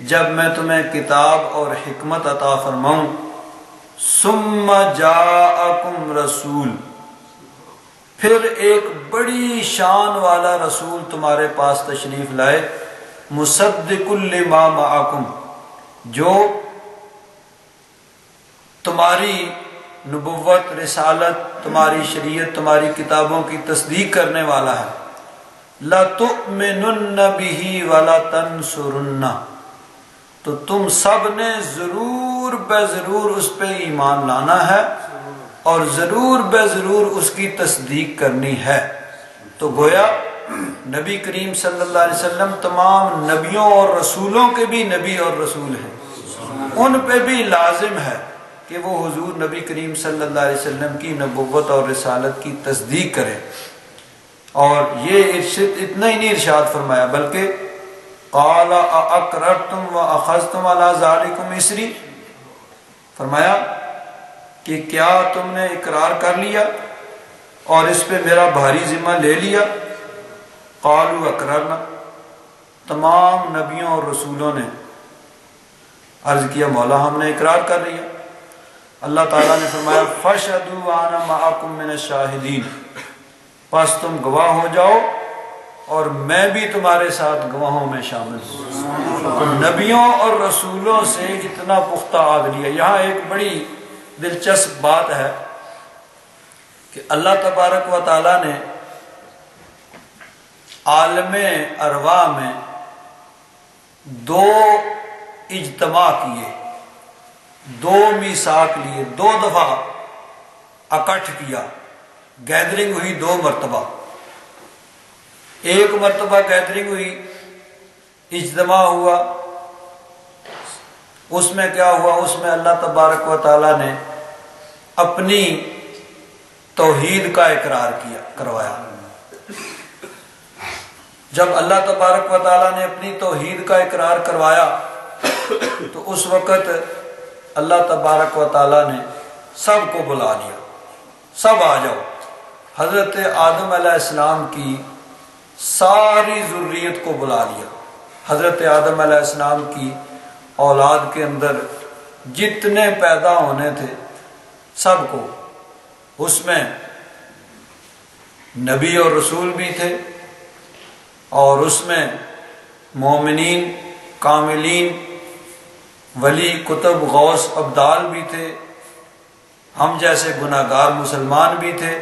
جب میں تمہیں کتاب اور حکمت عطا فرماؤں. ثُمَّ جَاءَكُمْ رَسُولٌ، پھر ایک بڑی شان والا رسول تمہارے پاس تشریف لائے. مُصَدِّقٌ لِّمَا مَعَكُمْ، جو تمہاری نبوت، رسالت، تمہاری شریعت، تمہاری کتابوں کی تصدیق کرنے والا ہے. لَتُؤْمِنُنَّ بِهِ وَلَتَنْصُرُنَّ، تو تم سب نے ضرور بے ضرور اس پہ ایمان لانا ہے اور ضرور بے ضرور اس کی تصدیق کرنی ہے. تو گویا نبی کریم صلی اللہ علیہ وسلم تمام نبیوں اور رسولوں کے بھی نبی اور رسول ہیں. ان پہ بھی لازم ہے کہ وہ حضور نبی کریم صلی اللہ علیہ وسلم کی نبوت اور رسالت کی تصدیق کریں. اور یہ اتنا ہی نہیں ارشاد فرمایا بلکہ قال اقررتم واخذتم على ذلكم اسری، فرمایا کہ کیا تم نے اقرار کر لیا اور اس پہ میرا بھاری ذمہ لے لیا؟ قالوا اقررنا، تمام نبیوں اور رسولوں نے عرض کیا مولا ہم نے اقرار کر لیا. اللہ تعالیٰ نے فرمایا فَاشْهَدُوا وَأَنَا مَعَكُمْ مِنَ الشَّاهِدِينَ، پس تم گواہ ہو جاؤ اور میں بھی تمہارے ساتھ گواہوں میں شامل ہوں. نبیوں اور رسولوں سے اتنا پختہ عہد لیا. یہاں ایک بڑی دلچسپ بات ہے کہ اللہ تبارک و تعالیٰ نے عالم ارواح میں 2 اجتماع کیے، 2 میثاق لیے، 2 دفعہ اکٹھ کیا. گیدرنگ ہوئی 2 مرتبہ. ایک مرتبہ گیدرنگ ہوئی، اجتماع ہوا. اس میں کیا ہوا؟ اس میں اللہ تبارک و تعالیٰ نے اپنی توحید کا اقرار کروایا. جب اللہ تبارک و تعالیٰ نے اپنی توحید کا اقرار کروایا تو اس وقت اللہ تبارک و تعالیٰ نے سب کو بلا لیا، سب آ جاؤ. حضرت آدم علیہ السلام کی ساری ذریت کو بلا لیا. حضرت آدم علیہ السلام کی اولاد کے اندر جتنے پیدا ہونے تھے سب کو، اس میں نبی اور رسول بھی تھے، اور اس میں مومنین، کاملین، ولی، کتب، غوث، ابدال بھی تھے، ہم جیسے گناہ گار مسلمان بھی تھے،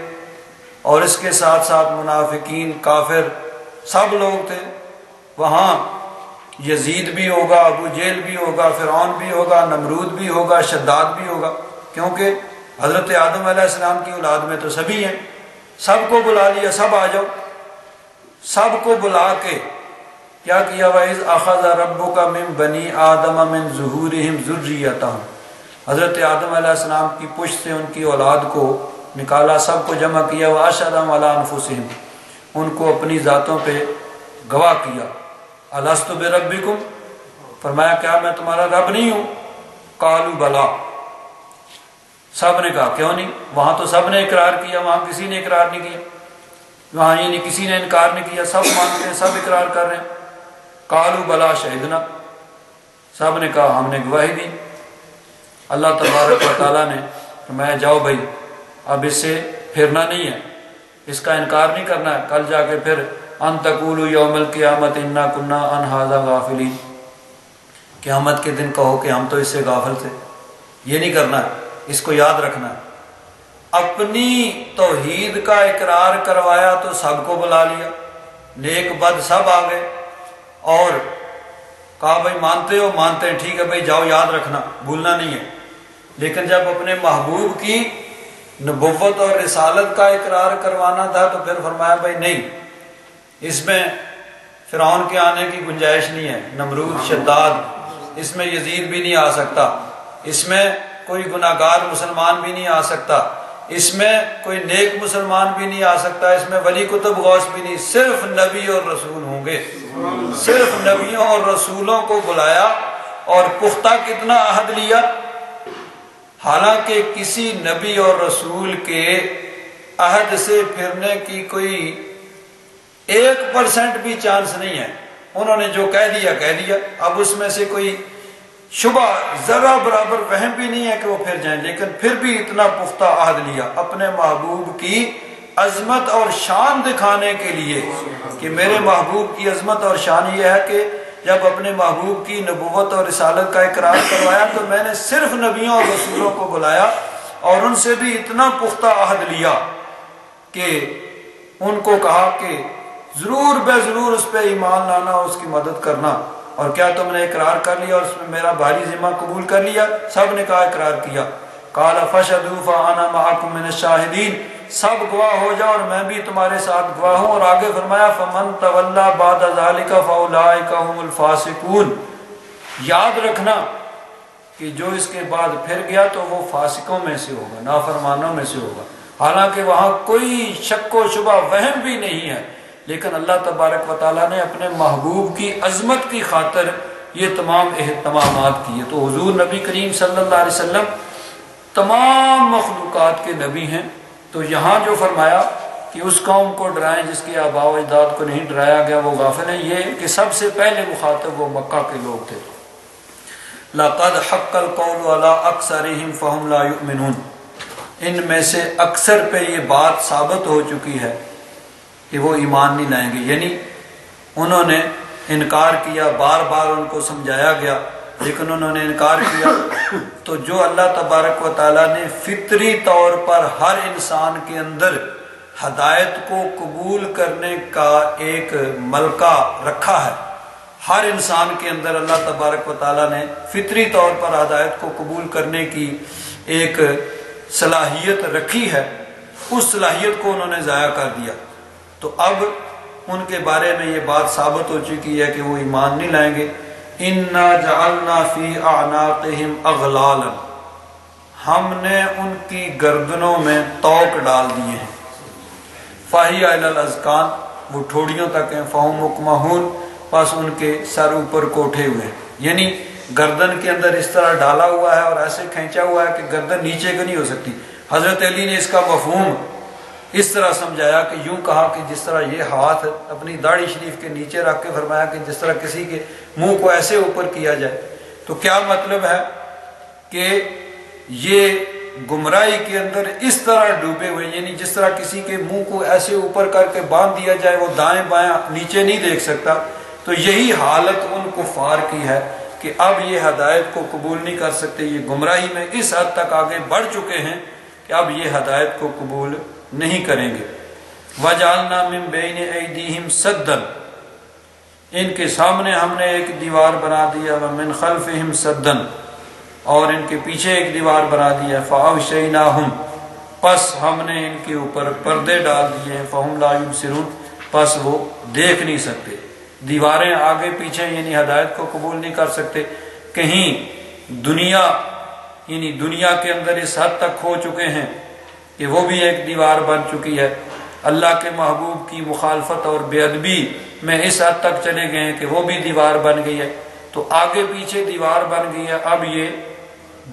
اور اس کے ساتھ ساتھ منافقین، کافر، سب لوگ تھے۔ وہاں یزید بھی ہوگا، ابو جہل بھی ہوگا، فرعون بھی ہوگا، نمرود بھی ہوگا، شداد بھی ہوگا، کیونکہ حضرت آدم علیہ السلام کی اولاد میں تو سبھی ہیں۔ سب کو بلا لیا، سب آ جاؤ۔ سب کو بلا کے کیا کیا؟ وَإِذْ أَخَذَ رَبُّكَ مِن بَنِي آدَمَ مِن ظُهُورِهِمْ ذُرِّيَّتَهُمْ، حضرت آدم علیہ السلام کی پشت سے ان کی اولاد کو نکالا، سب کو جمع کیا، وَأَشْهَدَهُمْ عَلَىٰ أَنفُسِهِمْ، ان کو اپنی ذاتوں پہ گواہ کیا، أَلَسْتُ بِرَبِّكُمْ، فرمایا کیا میں تمہارا رب نہیں ہوں؟ قَالُوا بَلَىٰ، سب نے کہا کیوں نہیں؟ وہاں تو سب نے اقرار کیا، وہاں کسی نے اقرار نہیں کیا، وہاں یعنی کسی نے انکار نہیں کیا، سب مانتے ہیں، سب اقرار کر رہے ہیں۔ قالوا بلا شہدنا، سب نے کہا ہم نے گواہی دی۔ اللہ تبارک و تعالیٰ نے فرمایا جاؤ بھائی، اب اس سے پھرنا نہیں ہے، اس کا انکار نہیں کرنا ہے، کل جا کے پھر ان تقولوا یوم القیامت انا کنا عن ھذا غافلین، قیامت کے دن کہو کہ ہم تو اس سے غافل تھے۔ یہ نہیں کرنا ہے، اس کو یاد رکھنا ہے۔ اپنی توحید کا اقرار کروایا تو سب کو بلا لیا، نیک بد سب آ گئے، اور کہا بھائی مانتے ہو؟ مانتے ہیں، ٹھیک ہے بھائی جاؤ، یاد رکھنا، بھولنا نہیں ہے۔ لیکن جب اپنے محبوب کی نبوت اور رسالت کا اقرار کروانا تھا تو پھر فرمایا بھائی نہیں، اس میں فرعون کے آنے کی گنجائش نہیں ہے، نمرود، شداد، اس میں یزید بھی نہیں آ سکتا، اس میں کوئی گناہ گار مسلمان بھی نہیں آ سکتا، اس میں کوئی نیک مسلمان بھی نہیں آ سکتا، اس میں ولی کتب غوث بھی نہیں، صرف نبی اور رسول ہوں گے۔ صرف نبیوں اور رسولوں کو بلایا اور پختہ کتنا عہد لیا، حالانکہ کسی نبی اور رسول کے عہد سے پھرنے کی کوئی 1% بھی چانس نہیں ہے۔ انہوں نے جو کہہ دیا، اب اس میں سے کوئی شبہ ذرا برابر وہم بھی نہیں ہے کہ وہ پھر جائیں، لیکن پھر بھی اتنا پختہ عہد لیا اپنے محبوب کی عظمت اور شان دکھانے کے لیے، کہ میرے محبوب کی عظمت اور شان یہ ہے کہ جب اپنے محبوب کی نبوت اور رسالت کا اقرار کروایا تو میں نے صرف نبیوں اور رسولوں کو بلایا اور ان سے بھی اتنا پختہ عہد لیا کہ ان کو کہا کہ ضرور بے ضرور اس پہ ایمان لانا اور اس کی مدد کرنا، اور کیا تم نے اقرار کر لیا اور اس میں میرا بھاری ذمہ قبول کر لیا؟ سب نے کہا اقرار کیا۔ قال فاشهدوا فانا معكم من الشاهدين، سب گواہ ہو جاؤ اور میں بھی تمہارے ساتھ گواہ ہوں۔ اور آگے فرمایا فمن تولى بعد ذلك فاولئك هم الفاسقون، یاد رکھنا کہ جو اس کے بعد پھر گیا تو وہ فاسقوں میں سے ہوگا، نافرمانوں میں سے ہوگا۔ حالانکہ وہاں کوئی شک و شبہ وہم بھی نہیں ہے، لیکن اللہ تبارک و تعالیٰ نے اپنے محبوب کی عظمت کی خاطر یہ تمام اہتمامات کیے۔ تو حضور نبی کریم صلی اللہ علیہ وسلم تمام مخلوقات کے نبی ہیں، تو یہاں جو فرمایا کہ اس قوم کو ڈرائیں جس کے آباء و اجداد کو نہیں ڈرایا گیا وہ غافل ہیں، یہ کہ سب سے پہلے مخاطب وہ مکہ کے لوگ تھے۔ لَقَدْ حَقَّ الْقَوْلُ عَلَىٰ أَكْثَرِهِمْ فَهُمْ لَا يُؤْمِنُونَ، ان میں سے اکثر پہ یہ بات ثابت ہو چکی ہے کہ وہ ایمان نہیں لائیں گے، یعنی انہوں نے انکار کیا، بار بار ان کو سمجھایا گیا لیکن انہوں نے انکار کیا۔ تو جو اللہ تبارک و تعالیٰ نے فطری طور پر ہر انسان کے اندر ہدایت کو قبول کرنے کا ایک ملکہ رکھا ہے، ہر انسان کے اندر اللہ تبارک و تعالیٰ نے فطری طور پر ہدایت کو قبول کرنے کی ایک صلاحیت رکھی ہے، اس صلاحیت کو انہوں نے ضائع کر دیا۔ تو اب ان کے بارے میں یہ بات ثابت ہو چکی ہے کہ وہ ایمان نہیں لائیں گے۔ اِنَّا جَعَلْنَا فِي أَعْنَاقِهِمْ أَغْلَالًا، ہم نے ان کی گردنوں میں توق ڈال دیے ہیں، فَهِيَ إِلَى الْأَذْقَانِ، وہ ٹھوڑیوں تک ہیں، فَهُمْ مُقْمَحُونَ، پس ان کے سر اوپر کوٹھے ہوئے ہیں، یعنی گردن کے اندر اس طرح ڈالا ہوا ہے اور ایسے کھینچا ہوا ہے کہ گردن نیچے کو نہیں ہو سکتی۔ حضرت علی نے اس کا مفہوم اس طرح سمجھایا کہ یوں کہا کہ جس طرح یہ ہاتھ اپنی داڑھی شریف کے نیچے رکھ کے فرمایا کہ جس طرح کسی کے منہ کو ایسے اوپر کیا جائے۔ تو کیا مطلب ہے کہ یہ گمراہی کے اندر اس طرح ڈوبے ہوئے، یعنی جس طرح کسی کے منہ کو ایسے اوپر کر کے باندھ دیا جائے وہ دائیں بائیں نیچے نہیں دیکھ سکتا، تو یہی حالت ان کفار کی ہے کہ اب یہ ہدایت کو قبول نہیں کر سکتے، یہ گمراہی میں اس حد تک آگے بڑھ چکے ہیں کہ اب یہ ہدایت کو قبول نہیں کریں گے۔ وَجَعَلْنَا مِن بَيْنِ أَيْدِيهِمْ سَدًّا، ان کے سامنے ہم نے ایک دیوار بنا دیا، وَمِن خَلْفِهِمْ سَدًّا، اور ان کے پیچھے ایک دیوار بنا دیا، فَأَغْشَيْنَاهُمْ، پس ہم نے ان کے اوپر پردے ڈال دیے، فَهُمْ لَا يُبْصِرُونَ، پس وہ دیکھ نہیں سکتے۔ دیواریں آگے پیچھے یعنی ہدایت کو قبول نہیں کر سکتے۔ کہیں دنیا یعنی دنیا کے اندر اس حد تک کھو چکے ہیں کہ وہ بھی ایک دیوار بن چکی ہے، اللہ کے محبوب کی مخالفت اور بے ادبی میں اس حد تک چلے گئے ہیں کہ وہ بھی دیوار بن گئی ہے، تو آگے پیچھے دیوار بن گئی ہے، اب یہ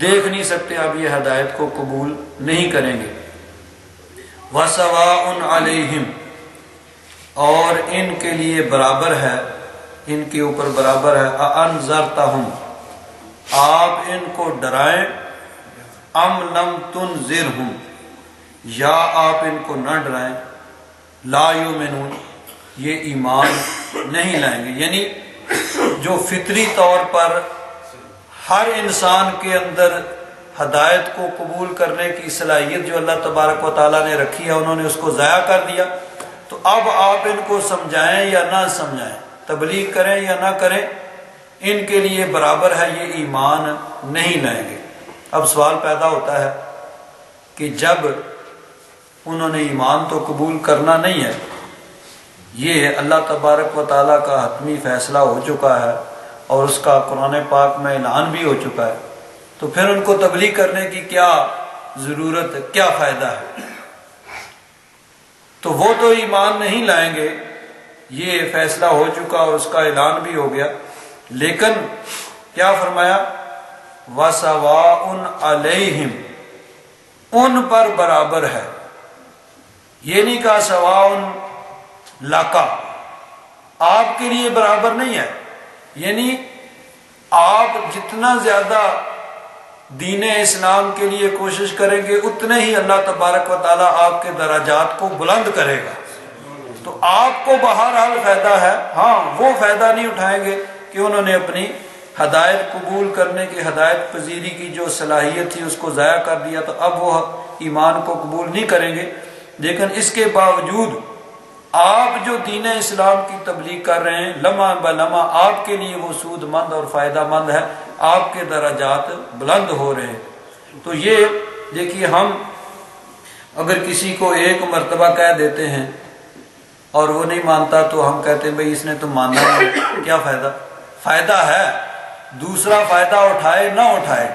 دیکھ نہیں سکتے، اب یہ ہدایت کو قبول نہیں کریں گے۔ وَسَوَاءٌ عَلَيْهِمْ، اور ان کے لیے برابر ہے، ان کے اوپر برابر ہے، أَأَنذَرْتَهُمْ، آپ ان کو ڈرائیں، أَمْ لَمْ تُنذِرْهُمْ، یا آپ ان کو نہ ڈرائیں، لا یؤمنون، یہ ایمان نہیں لائیں گے۔ یعنی جو فطری طور پر ہر انسان کے اندر ہدایت کو قبول کرنے کی صلاحیت جو اللہ تبارک و تعالیٰ نے رکھی ہے، انہوں نے اس کو ضائع کر دیا، تو اب آپ ان کو سمجھائیں یا نہ سمجھائیں، تبلیغ کریں یا نہ کریں، ان کے لیے برابر ہے، یہ ایمان نہیں لائیں گے۔ اب سوال پیدا ہوتا ہے کہ جب انہوں نے ایمان تو قبول کرنا نہیں ہے، یہ اللہ تبارک و تعالیٰ کا حتمی فیصلہ ہو چکا ہے اور اس کا قرآن پاک میں اعلان بھی ہو چکا ہے، تو پھر ان کو تبلیغ کرنے کی کیا ضرورت ہے، کیا فائدہ ہے؟ تو وہ تو ایمان نہیں لائیں گے، یہ فیصلہ ہو چکا اور اس کا اعلان بھی ہو گیا، لیکن کیا فرمایا؟ وَسَوَاءٌ عَلَيْهِمْ، ان پر برابر ہے، یہ نہیں کہا سواء لَكَ، آپ کے لیے برابر نہیں ہے، یعنی آپ جتنا زیادہ دین اسلام کے لیے کوشش کریں گے اتنے ہی اللہ تبارک و تعالیٰ آپ کے درجات کو بلند کرے گا، تو آپ کو بہرحال فائدہ ہے، ہاں وہ فائدہ نہیں اٹھائیں گے کہ انہوں نے اپنی ہدایت قبول کرنے کی، ہدایت پذیری کی جو صلاحیت تھی اس کو ضائع کر دیا، تو اب وہ ایمان کو قبول نہیں کریں گے۔ لیکن اس کے باوجود آپ جو دین اسلام کی تبلیغ کر رہے ہیں، لمحہ بلمحہ آپ کے لیے وہ سود مند اور فائدہ مند ہے، آپ کے درجات بلند ہو رہے ہیں۔ تو یہ دیکھیے، ہم اگر کسی کو ایک مرتبہ کہہ دیتے ہیں اور وہ نہیں مانتا تو ہم کہتے ہیں بھئی اس نے تو ماننا ہے، کیا فائدہ؟ فائدہ ہے، دوسرا فائدہ اٹھائے نہ اٹھائے،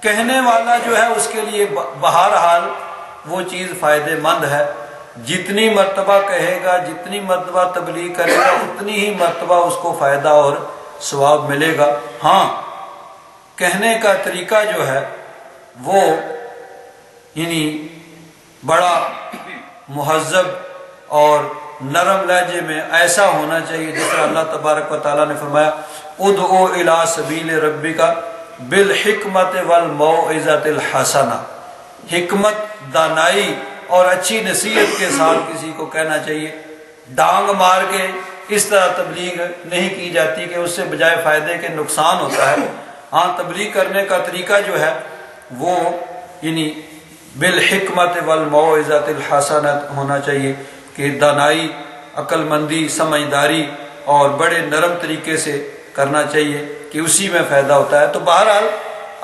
کہنے والا جو ہے اس کے لیے بہرحال وہ چیز فائدے مند ہے، جتنی مرتبہ کہے گا، جتنی مرتبہ تبلیغ کرے گا، اتنی ہی مرتبہ اس کو فائدہ اور ثواب ملے گا۔ ہاں، کہنے کا طریقہ جو ہے وہ یعنی بڑا مہذب اور نرم لہجے میں ایسا ہونا چاہیے جس طرح اللہ تبارک و تعالیٰ نے فرمایا ادعو الی سبیل ربک بالحکمت والموعظۃ الحسنہ، حکمت، دانائی اور اچھی نصیحت کے ساتھ کسی کو کہنا چاہیے، ڈانگ مار کے اس طرح تبلیغ نہیں کی جاتی کہ اس سے بجائے فائدے کے نقصان ہوتا ہے۔ ہاں، تبلیغ کرنے کا طریقہ جو ہے وہ یعنی بالحکمت والموعظۃ الحسنہ ہونا چاہیے کہ دانائی، عقل مندی، سمجھداری اور بڑے نرم طریقے سے کرنا چاہیے کہ اسی میں فائدہ ہوتا ہے۔ تو بہرحال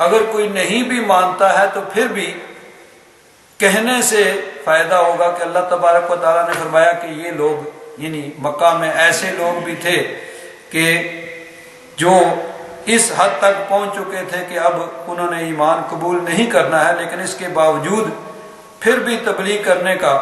اگر کوئی نہیں بھی مانتا ہے تو پھر بھی کہنے سے فائدہ ہوگا کہ اللہ تبارک و تعالیٰ نے فرمایا کہ یہ لوگ یعنی مکہ میں ایسے لوگ بھی تھے کہ جو اس حد تک پہنچ چکے تھے کہ اب انہوں نے ایمان قبول نہیں کرنا ہے، لیکن اس کے باوجود پھر بھی تبلیغ کرنے کا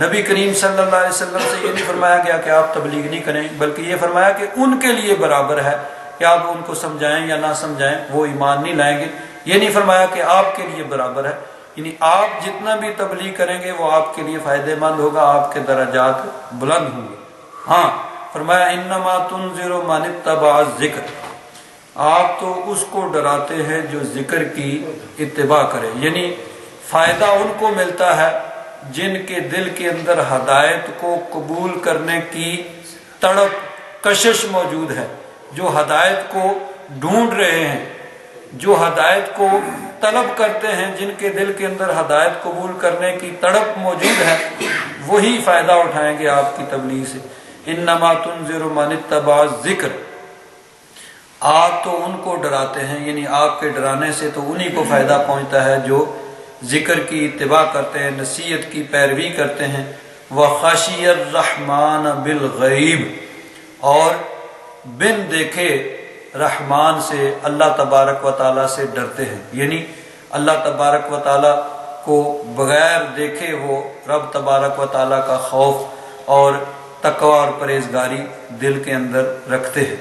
نبی کریم صلی اللہ علیہ وسلم سے یہ نہیں فرمایا گیا کہ آپ تبلیغ نہیں کریں، بلکہ یہ فرمایا کہ ان کے لیے برابر ہے کہ آپ ان کو سمجھائیں یا نہ سمجھائیں، وہ ایمان نہیں لائیں گے۔ یہ نہیں فرمایا کہ آپ کے لیے برابر ہے، یعنی آپ جتنا بھی تبلیغ کریں گے وہ آپ کے لیے فائدہ مند ہوگا، آپ کے درجات بلند ہوں گے۔ ہاں، فرمایا انما تنذر من اتبع الذکر، آپ تو اس کو ڈراتے ہیں جو ذکر کی اتباع کرے، یعنی فائدہ ان کو ملتا ہے جن کے دل کے اندر ہدایت کو قبول کرنے کی تڑپ کشش موجود ہے، جو ہدایت کو ڈھونڈ رہے ہیں، جو ہدایت کو طلب کرتے ہیں، جن کے دل کے اندر ہدایت قبول کرنے کی تڑپ موجود ہے، وہی فائدہ اٹھائیں گے آپ کی تبلیغ سے۔ انما تنذر من اتبع الذکر، آپ تو ان کو ڈراتے ہیں، یعنی آپ کے ڈرانے سے تو انہی کو فائدہ پہنچتا ہے جو ذکر کی اتباع کرتے ہیں، نصیحت کی پیروی کرتے ہیں۔ وَخَشِيَ الرَّحْمَنَ بِالْغَیب، اور بن دیکھے رحمان سے، اللہ تبارک و تعالیٰ سے ڈرتے ہیں، یعنی اللہ تبارک و تعالیٰ کو بغیر دیکھے وہ رب تبارک و تعالیٰ کا خوف اور تقوی اور پرہیزگاری دل کے اندر رکھتے ہیں۔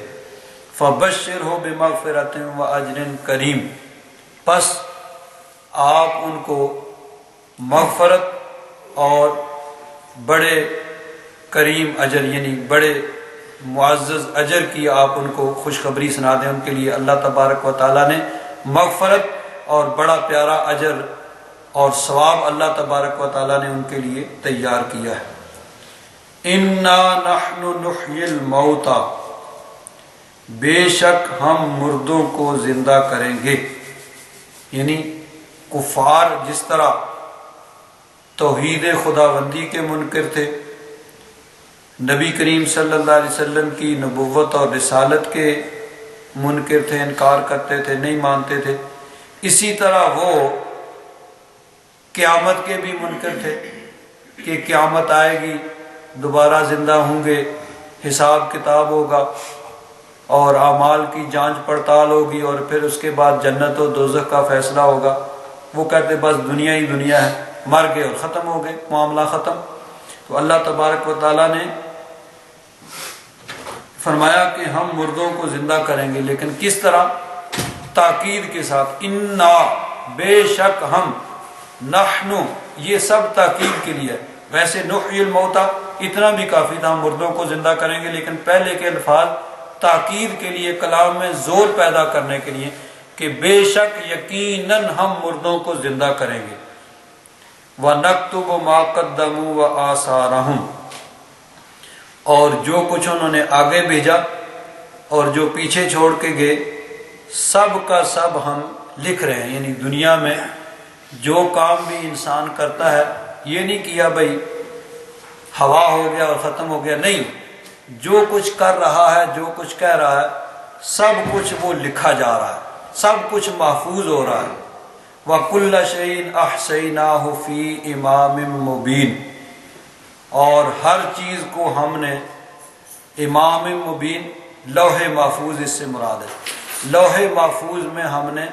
فَبَشِّرْهُ بِمَغْفِرَةٍ وَأَجْرٍ كَرِيمٍ، پس آپ ان کو مغفرت اور بڑے کریم اجر، یعنی بڑے معزز اجر کی آپ ان کو خوشخبری سنا دیں۔ ان کے لیے اللہ تبارک و تعالیٰ نے مغفرت اور بڑا پیارا اجر اور ثواب اللہ تبارک و تعالیٰ نے ان کے لیے تیار کیا ہے۔ اِنَّا نَحْنُ نُحْيِي الْمَوْتَى، بے شک ہم مردوں کو زندہ کریں گے، یعنی کفار جس طرح توحید خداوندی کے منکر تھے، نبی کریم صلی اللہ علیہ وسلم کی نبوت اور رسالت کے منکر تھے، انکار کرتے تھے، نہیں مانتے تھے، اسی طرح وہ قیامت کے بھی منکر تھے کہ قیامت آئے گی، دوبارہ زندہ ہوں گے، حساب کتاب ہوگا اور اعمال کی جانچ پڑتال ہوگی، اور پھر اس کے بعد جنت و دوزخ کا فیصلہ ہوگا۔ وہ کہتے بس دنیا ہی دنیا ہے، مر گئے اور ختم ہو گئے، معاملہ ختم۔ تو اللہ تبارک و تعالیٰ نے فرمایا کہ ہم مردوں کو زندہ کریں گے، لیکن کس طرح؟ تاکید کے ساتھ، انا، بے شک ہم، نحن، یہ سب تاکید کے لیے ہے۔ ویسے نحیی الموتى اتنا بھی کافی تھا، ہم مردوں کو زندہ کریں گے، لیکن پہلے کے الفاظ تاکید کے لیے، کلام میں زور پیدا کرنے کے لیے کہ بے شک یقیناً ہم مردوں کو زندہ کریں گے۔ وَنَكْتُبُ مَا قَدَّمُوا وَآثَارَهُمْ، اور جو کچھ انہوں نے آگے بھیجا اور جو پیچھے چھوڑ کے گئے، سب کا سب ہم لکھ رہے ہیں۔ یعنی دنیا میں جو کام بھی انسان کرتا ہے، یہ نہیں کیا بھائی ہوا ہو گیا اور ختم ہو گیا، نہیں، جو کچھ کر رہا ہے، جو کچھ کہہ رہا ہے، سب کچھ وہ لکھا جا رہا ہے، سب کچھ محفوظ ہو رہا ہے۔ وَكُلَّ شَيْءٍ أَحْصَيْنَاهُ فِي إِمَامٍ مُبِينٍ، اور ہر چیز کو ہم نے امام مبین، لوح محفوظ اس سے مراد ہے، لوح محفوظ میں ہم نے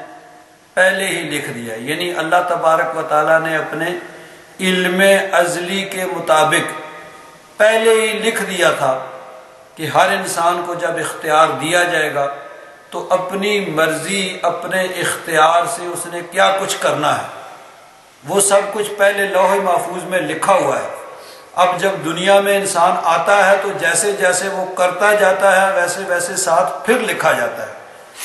پہلے ہی لکھ دیا ہے۔ یعنی اللہ تبارک و تعالیٰ نے اپنے علم ازلی کے مطابق پہلے ہی لکھ دیا تھا کہ ہر انسان کو جب اختیار دیا جائے گا تو اپنی مرضی، اپنے اختیار سے اس نے کیا کچھ کرنا ہے، وہ سب کچھ پہلے لوح محفوظ میں لکھا ہوا ہے۔ اب جب دنیا میں انسان آتا ہے تو جیسے جیسے وہ کرتا جاتا ہے ویسے ویسے ساتھ پھر لکھا جاتا ہے۔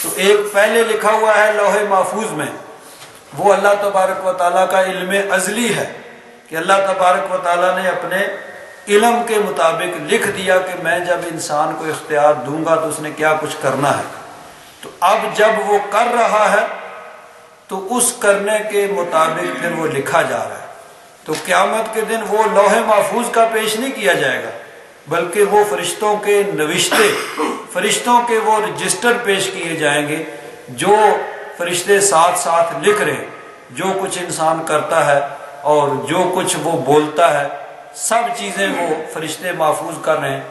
تو ایک پہلے لکھا ہوا ہے لوح محفوظ میں، وہ اللہ تبارک و تعالیٰ کا علم ازلی ہے کہ اللہ تبارک و تعالیٰ نے اپنے علم کے مطابق لکھ دیا کہ میں جب انسان کو اختیار دوں گا تو اس نے کیا کچھ کرنا ہے۔ تو اب جب وہ کر رہا ہے تو اس کرنے کے مطابق پھر وہ لکھا جا رہا ہے۔ تو قیامت کے دن وہ لوح محفوظ کا پیش نہیں کیا جائے گا، بلکہ وہ فرشتوں کے نوشتے، فرشتوں کے وہ رجسٹر پیش کیے جائیں گے، جو فرشتے ساتھ ساتھ لکھ رہے ہیں، جو کچھ انسان کرتا ہے اور جو کچھ وہ بولتا ہے، سب چیزیں وہ فرشتے محفوظ کر رہے ہیں۔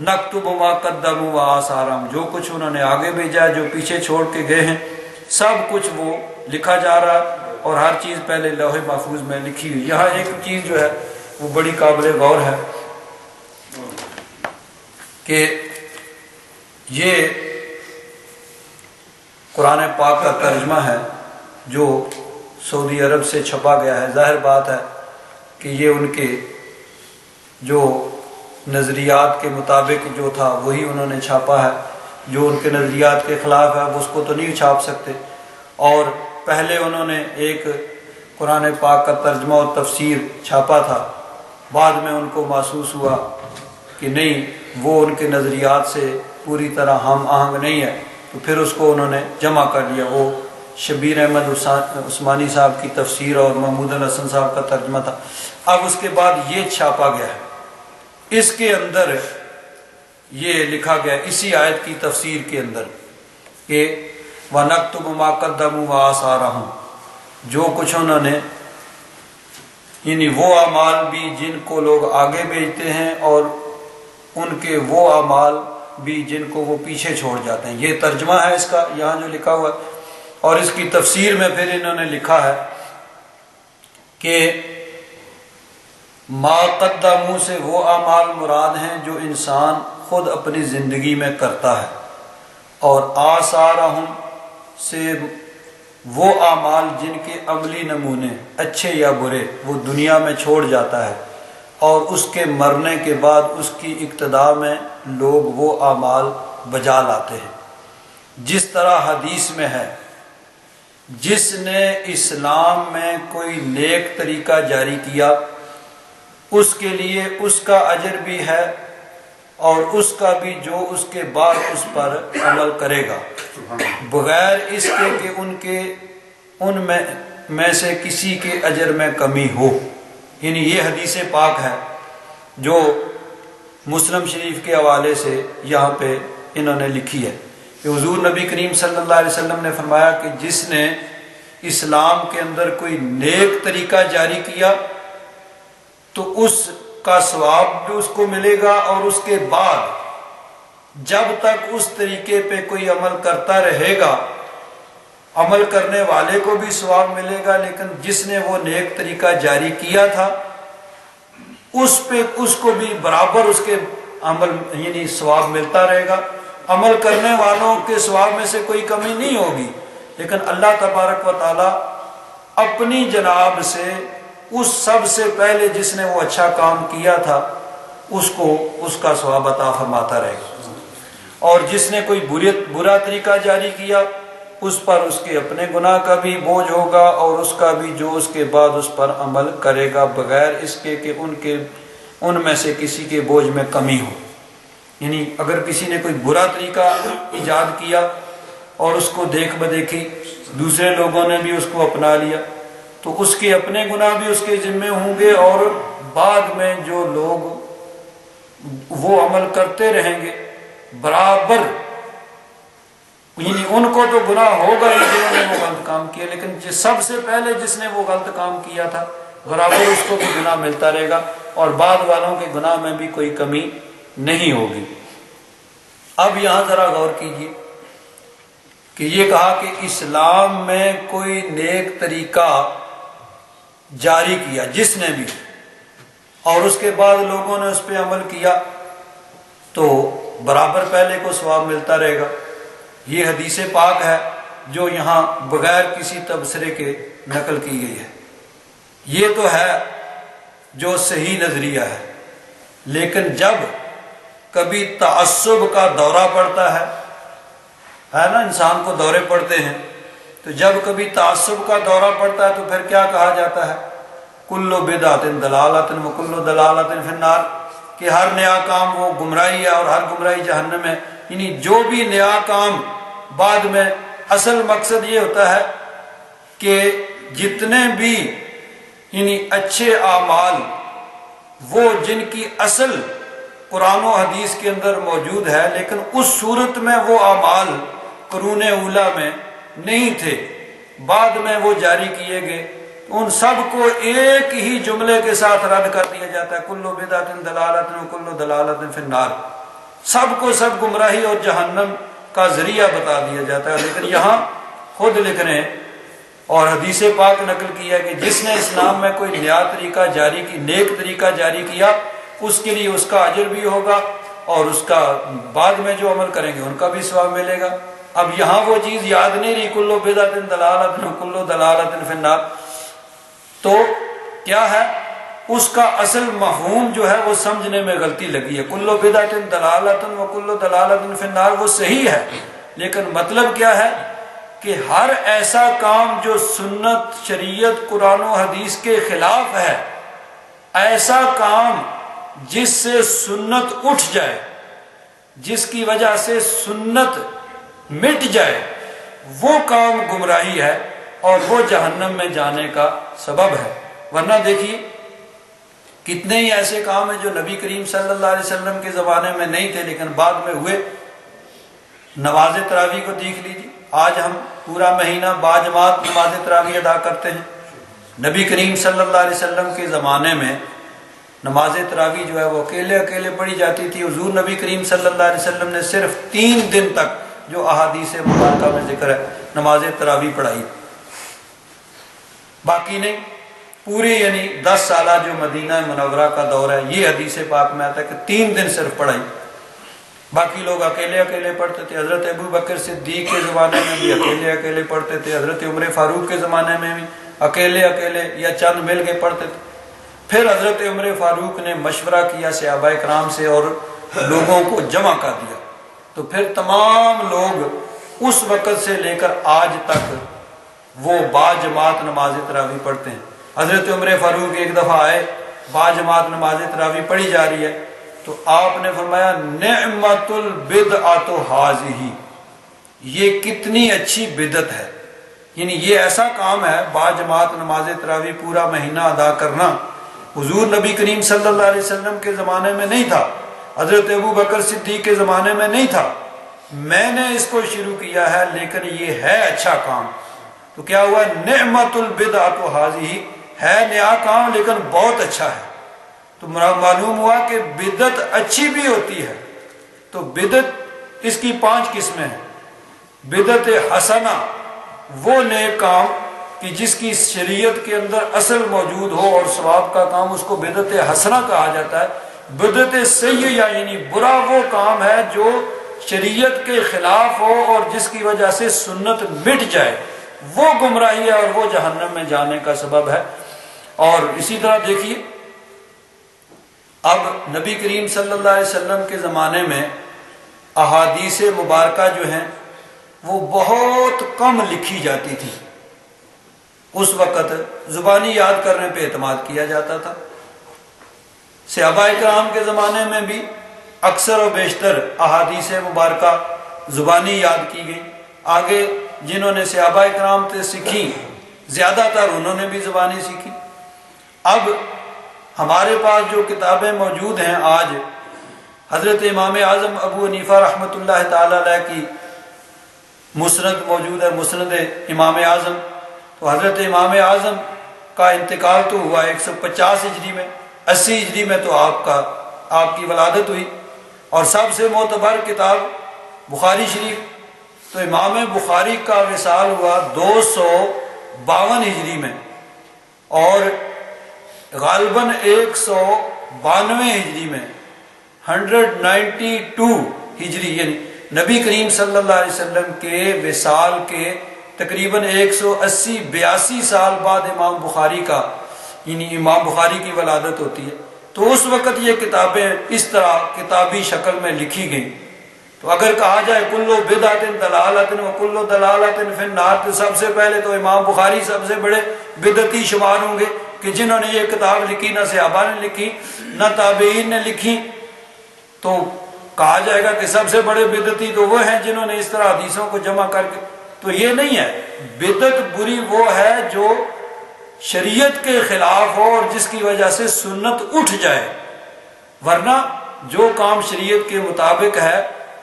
نَكْتُبُ مَا قَدَّمُوا وَآثَارَهُمْ، جو کچھ انہوں نے آگے بھیجا ہے، جو پیچھے چھوڑ کے گئے ہیں، سب کچھ وہ لکھا جا رہا ہے، اور ہر چیز پہلے لوح محفوظ میں لکھی ہوئی۔ یہاں ایک چیز جو ہے وہ بڑی قابل غور ہے کہ یہ قرآن پاک کا ترجمہ ہے جو سعودی عرب سے چھپا گیا ہے۔ ظاہر بات ہے کہ یہ ان کے جو نظریات کے مطابق جو تھا وہی انہوں نے چھاپا ہے، جو ان کے نظریات کے خلاف ہے وہ اس کو تو نہیں چھاپ سکتے۔ اور پہلے انہوں نے ایک قرآن پاک کا ترجمہ اور تفسیر چھاپا تھا، بعد میں ان کو محسوس ہوا کہ نہیں وہ ان کے نظریات سے پوری طرح ہم آہنگ نہیں ہے، تو پھر اس کو انہوں نے جمع کر لیا۔ وہ شبیر احمد عثمانی صاحب کی تفسیر اور محمود الحسن صاحب کا ترجمہ تھا۔ اب اس کے بعد یہ چھاپا گیا ہے، اس کے اندر یہ لکھا گیا اسی آیت کی تفسیر کے اندر کہ وَنَكْتُبُ مَا قَدَّمُوا وَآثَارَهُمْ، جو کچھ انہوں نے یعنی وہ اعمال بھی جن کو لوگ آگے بھیجتے ہیں اور ان کے وہ اعمال بھی جن کو وہ پیچھے چھوڑ جاتے ہیں۔ یہ ترجمہ ہے اس کا یہاں جو لکھا ہوا ہے، اور اس کی تفسیر میں پھر انہوں نے لکھا ہے کہ ما قدموا سے وہ اعمال مراد ہیں جو انسان خود اپنی زندگی میں کرتا ہے، اور آثارہم سے وہ اعمال جن کے عملی نمونے اچھے یا برے وہ دنیا میں چھوڑ جاتا ہے، اور اس کے مرنے کے بعد اس کی اقتدا میں لوگ وہ اعمال بجا لاتے ہیں۔ جس طرح حدیث میں ہے، جس نے اسلام میں کوئی نیک طریقہ جاری کیا اس کے لیے اس کا اجر بھی ہے، اور اس کا بھی جو اس کے بعد اس پر عمل کرے گا، بغیر اس کے کہ ان میں سے کسی کے اجر میں کمی ہو۔ یعنی یہ حدیث پاک ہے جو مسلم شریف کے حوالے سے یہاں پہ انہوں نے لکھی ہے کہ حضور نبی کریم صلی اللہ علیہ وسلم نے فرمایا کہ جس نے اسلام کے اندر کوئی نیک طریقہ جاری کیا تو اس کا ثواب بھی اس کو ملے گا، اور اس کے بعد جب تک اس طریقے پہ کوئی عمل کرتا رہے گا عمل کرنے والے کو بھی ثواب ملے گا، لیکن جس نے وہ نیک طریقہ جاری کیا تھا اس پہ اس کو بھی برابر اس کے عمل یعنی ثواب ملتا رہے گا۔ عمل کرنے والوں کے ثواب میں سے کوئی کمی نہیں ہوگی، لیکن اللہ تبارک و تعالی اپنی جناب سے اس سب سے پہلے جس نے وہ اچھا کام کیا تھا اس کو اس کا ثواب عطا فرماتا رہے گا، اور جس نے کوئی برا طریقہ جاری کیا اس پر اس کے اپنے گناہ کا بھی بوجھ ہوگا، اور اس کا بھی جو اس کے بعد اس پر عمل کرے گا، بغیر اس کے کہ ان میں سے کسی کے بوجھ میں کمی ہو۔ یعنی اگر کسی نے کوئی برا طریقہ ایجاد کیا اور اس کو دیکھ بدیکھی دوسرے لوگوں نے بھی اس کو اپنا لیا تو اس کے اپنے گناہ بھی اس کے ذمے ہوں گے، اور بعد میں جو لوگ وہ عمل کرتے رہیں گے برابر، یعنی ان کو تو گناہ ہوگا ہی جنہوں نے وہ غلط کام کیا، لیکن سب سے پہلے جس نے وہ غلط کام کیا تھا برابر اس کو بھی گناہ ملتا رہے گا، اور بعد والوں کے گناہ میں بھی کوئی کمی نہیں ہوگی۔ اب یہاں ذرا غور کیجیے کہ یہ کہا کہ اسلام میں کوئی نیک طریقہ جاری کیا جس نے بھی، اور اس کے بعد لوگوں نے اس پہ عمل کیا تو برابر پہلے کو ثواب ملتا رہے گا۔ یہ حدیث پاک ہے جو یہاں بغیر کسی تبصرے کے نقل کی گئی ہے۔ یہ تو ہے جو صحیح نظریہ ہے، لیکن جب کبھی تعصب کا دورہ پڑتا ہے نا، انسان کو دورے پڑتے ہیں، تو جب کبھی تعصب کا دورہ پڑتا ہے تو پھر کیا کہا جاتا ہے؟ کل بدعت ضلالۃ وکل ضلالۃ فی النار، کہ ہر نیا کام وہ گمراہی ہے اور ہر گمراہی جہنم ہے۔ یعنی جو بھی نیا کام بعد میں اصل مقصد یہ ہوتا ہے کہ جتنے بھی یعنی اچھے اعمال وہ جن کی اصل قرآن و حدیث کے اندر موجود ہے لیکن اس صورت میں وہ اعمال قرون اولیٰ میں نہیں تھے، بعد میں وہ جاری کیے گئے، ان سب کو ایک ہی جملے کے ساتھ رد کر دیا جاتا ہے، کل بدعۃ ضلالۃ وکل ضلالۃ فی النار، سب کو سب گمراہی اور جہنم کا ذریعہ بتا دیا جاتا ہے۔ لیکن یہاں خود لکھ رہے ہیں اور حدیث پاک نقل کیا کہ جس نے اسلام میں کوئی نیا طریقہ جاری کی، نیک طریقہ جاری کیا، اس کے لیے اس کا اجر بھی ہوگا، اور اس کا بعد میں جو عمل کریں گے ان کا بھی ثواب ملے گا۔ اب یہاں وہ چیز یاد نہیں رہی، کل بدعۃ ضلالۃ وکل ضلالۃ فی النار، تو کیا ہے اس کا اصل مفہوم جو ہے وہ سمجھنے میں غلطی لگی ہے۔ کل بدعۃ ضلالۃ وکل ضلالۃ فی النار وہ صحیح ہے، لیکن مطلب کیا ہے کہ ہر ایسا کام جو سنت، شریعت، قرآن و حدیث کے خلاف ہے، ایسا کام جس سے سنت اٹھ جائے، جس کی وجہ سے سنت مٹ جائے، وہ کام گمراہی ہے اور وہ جہنم میں جانے کا سبب ہے۔ ورنہ دیکھیے کتنے ہی ایسے کام ہیں جو نبی کریم صلی اللہ علیہ وسلم کے زمانے میں نہیں تھے لیکن بعد میں ہوئے۔ نماز تراویح کو دیکھ لیجیے، آج ہم پورا مہینہ باجماعت نماز تراویح ادا کرتے ہیں۔ نبی کریم صلی اللہ علیہ وسلم کے زمانے میں نماز تراویح جو ہے وہ اکیلے پڑھی جاتی تھی۔ حضور نبی کریم صلی اللہ علیہ وسلم نے صرف 3 دن تک جو احادیث مبارکہ میں ذکر ہے نماز تراویح پڑھائی، باقی نہیں۔ پوری یعنی 10 سالہ جو مدینہ منورہ کا دور ہے، یہ حدیث پاک میں آتا ہے کہ 3 دن صرف پڑھائی، باقی لوگ اکیلے پڑھتے تھے۔ حضرت ابو بکر صدیق کے زمانے میں بھی اکیلے پڑھتے تھے، حضرت عمر فاروق کے زمانے میں بھی اکیلے یا چند مل کے پڑھتے تھے۔ پھر حضرت عمر فاروق نے مشورہ کیا صحابہ کرام سے اور لوگوں کو جمع کر دیا، تو پھر تمام لوگ اس وقت سے لے کر آج تک وہ باجماعت نماز تراویح پڑھتے ہیں۔ حضرت عمر فاروق ایک دفعہ آئے، باجماعت نماز تراویح پڑھی جا رہی ہے، تو آپ نے فرمایا نعمت البدعۃ ھذہ، یہ کتنی اچھی بدعت ہے۔ یعنی یہ ایسا کام ہے باجماعت نماز تراویح پورا مہینہ ادا کرنا، حضور نبی کریم صلی اللہ علیہ وسلم کے زمانے میں نہیں تھا، حضرت ابو بکر صدیق کے زمانے میں نہیں تھا، میں نے اس کو شروع کیا ہے لیکن یہ ہے اچھا کام۔ تو کیا ہوا؟ نعمت البدعۃ ھذہ، ہے نیا کام لیکن بہت اچھا ہے۔ تو معلوم ہوا کہ بدعت اچھی بھی ہوتی ہے۔ تو بدعت اس کی 5 قسمیں ہیں۔ بدعت حسنہ، وہ نیک کام کہ جس کی شریعت کے اندر اصل موجود ہو اور ثواب کا کام، اس کو بدعت حسنہ کہا جاتا ہے۔ بدعت سیئہ یعنی برا وہ کام ہے جو شریعت کے خلاف ہو اور جس کی وجہ سے سنت مٹ جائے، وہ گمراہی ہے اور وہ جہنم میں جانے کا سبب ہے۔ اور اسی طرح دیکھیے اب نبی کریم صلی اللہ علیہ وسلم کے زمانے میں احادیث مبارکہ جو ہیں وہ بہت کم لکھی جاتی تھی۔ اس وقت زبانی یاد کرنے پہ اعتماد کیا جاتا تھا۔ صحابہ کرام کے زمانے میں بھی اکثر و بیشتر احادیث مبارکہ زبانی یاد کی گئی۔ آگے جنہوں نے صحابہ کرام سے سیکھی، زیادہ تر انہوں نے بھی زبانی سیکھی۔ اب ہمارے پاس جو کتابیں موجود ہیں آج، حضرت امام اعظم ابو حنیفہ رحمۃ اللہ تعالی علیہ کی مسند موجود ہے، مسند امام اعظم۔ تو حضرت امام اعظم کا انتقال تو ہوا 150 ہجری میں، 80 ہجری میں تو آپ کی ولادت ہوئی۔ اور سب سے معتبر کتاب بخاری شریف، تو امام بخاری کا وصال ہوا 252 ہجری میں، اور غالباً 192 ہجری میں، 192 ہجری، یعنی نبی کریم صلی اللہ علیہ وسلم کے وصال کے تقریباً 180-82 سال بعد امام بخاری کا یعنی امام بخاری کی ولادت ہوتی ہے۔ تو اس وقت یہ کتابیں اس طرح کتابی شکل میں لکھی گئیں۔ تو اگر کہا جائے کلو بدعت ضلالۃ و کلو ضلالۃ فی النار، تو سب سے پہلے تو امام بخاری سب سے بڑے بدعتی شمار ہوں گے کہ جنہوں نے یہ کتاب لکھی، نہ صحابہ نے لکھی نہ تابعین نے لکھی۔ تو کہا جائے گا کہ سب سے بڑے بدعتی تو وہ ہیں جنہوں نے اس طرح حدیثوں کو جمع کر کے، تو یہ نہیں ہے۔ بدعت بری وہ ہے جو شریعت کے خلاف ہو اور جس کی وجہ سے سنت اٹھ جائے، ورنہ جو کام شریعت کے مطابق ہے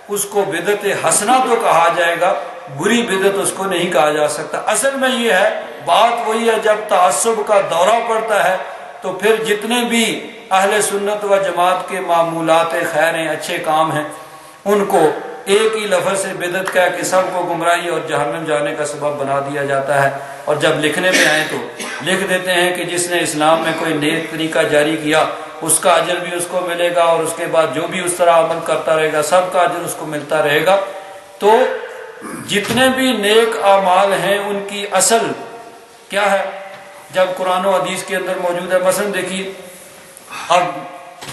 اس کو بدعت حسنہ تو کہا جائے گا، بری بدعت اس کو نہیں کہا جا سکتا۔ اصل میں یہ ہے، بات وہی ہے، جب تعصب کا دورہ پڑتا ہے تو پھر جتنے بھی اہل سنت و جماعت کے معمولات خیر ہیں، اچھے کام ہیں، ان کو ایک ہی لفظ سے بدعت کہہ کے سب کو گمراہی اور جہنم جانے کا سبب بنا دیا جاتا ہے۔ اور جب لکھنے پہ آئیں تو لکھ دیتے ہیں کہ جس نے اسلام میں کوئی نیک طریقہ جاری کیا اس کا اجر بھی اس کو ملے گا، اور اس کے بعد جو بھی اس طرح عمل کرتا رہے گا سب کا اجر اس کو ملتا رہے گا۔ تو جتنے بھی نیک اعمال ہیں ان کی اصل کیا ہے؟ جب قرآن و حدیث کے اندر موجود ہے۔ مثلا دیکھیے اب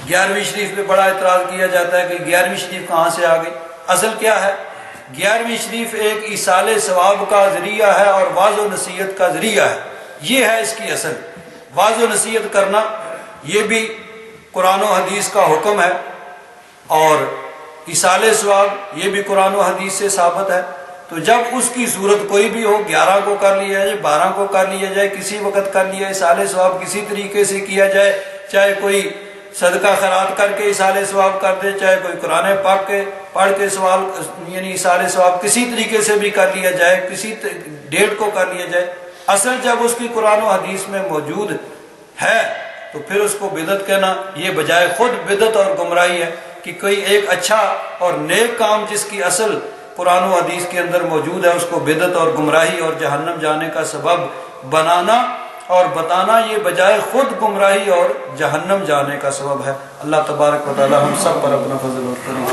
11ویں شریف پہ بڑا اعتراض کیا جاتا ہے کہ 11ویں شریف کہاں سے آ گئی۔ اصل کیا ہے 11ویں شریف ایک ایصال ثواب کا ذریعہ ہے اور واعظ و نصیحت کا ذریعہ ہے. یہ ہے اس کی اصل. واعظ و نصیحت کرنا یہ بھی قرآن و حدیث کا حکم ہے، اور ایصال ثواب یہ بھی قرآن و حدیث سے ثابت ہے. تو جب اس کی صورت کوئی بھی ہو، 11 کو کر لیا جائے، 12 کو کر لیا جائے، کسی وقت کر لیا، ایصال ثواب کسی طریقے سے کیا جائے، چاہے کوئی صدقہ خیرات کر کے ایصال ثواب کر دے، چاہے کوئی قرآن پاک کے پڑھ کے سوال یعنی ایصال ثواب کسی طریقے سے بھی کر لیا جائے، کسی ڈیٹ کو کر لیا جائے، اصل جب اس کی قرآن و حدیث میں موجود ہے تو پھر اس کو بدعت کہنا یہ بجائے خود بدعت اور گمراہی ہے کہ کوئی ایک اچھا اور نیک کام جس کی اصل قرآن و حدیث کے اندر موجود ہے اس کو بدعت اور گمراہی اور جہنم جانے کا سبب بنانا اور بتانا یہ بجائے خود گمراہی اور جہنم جانے کا سبب ہے. اللہ تبارک و تعالی ہم سب پر اپنا فضل اور کرم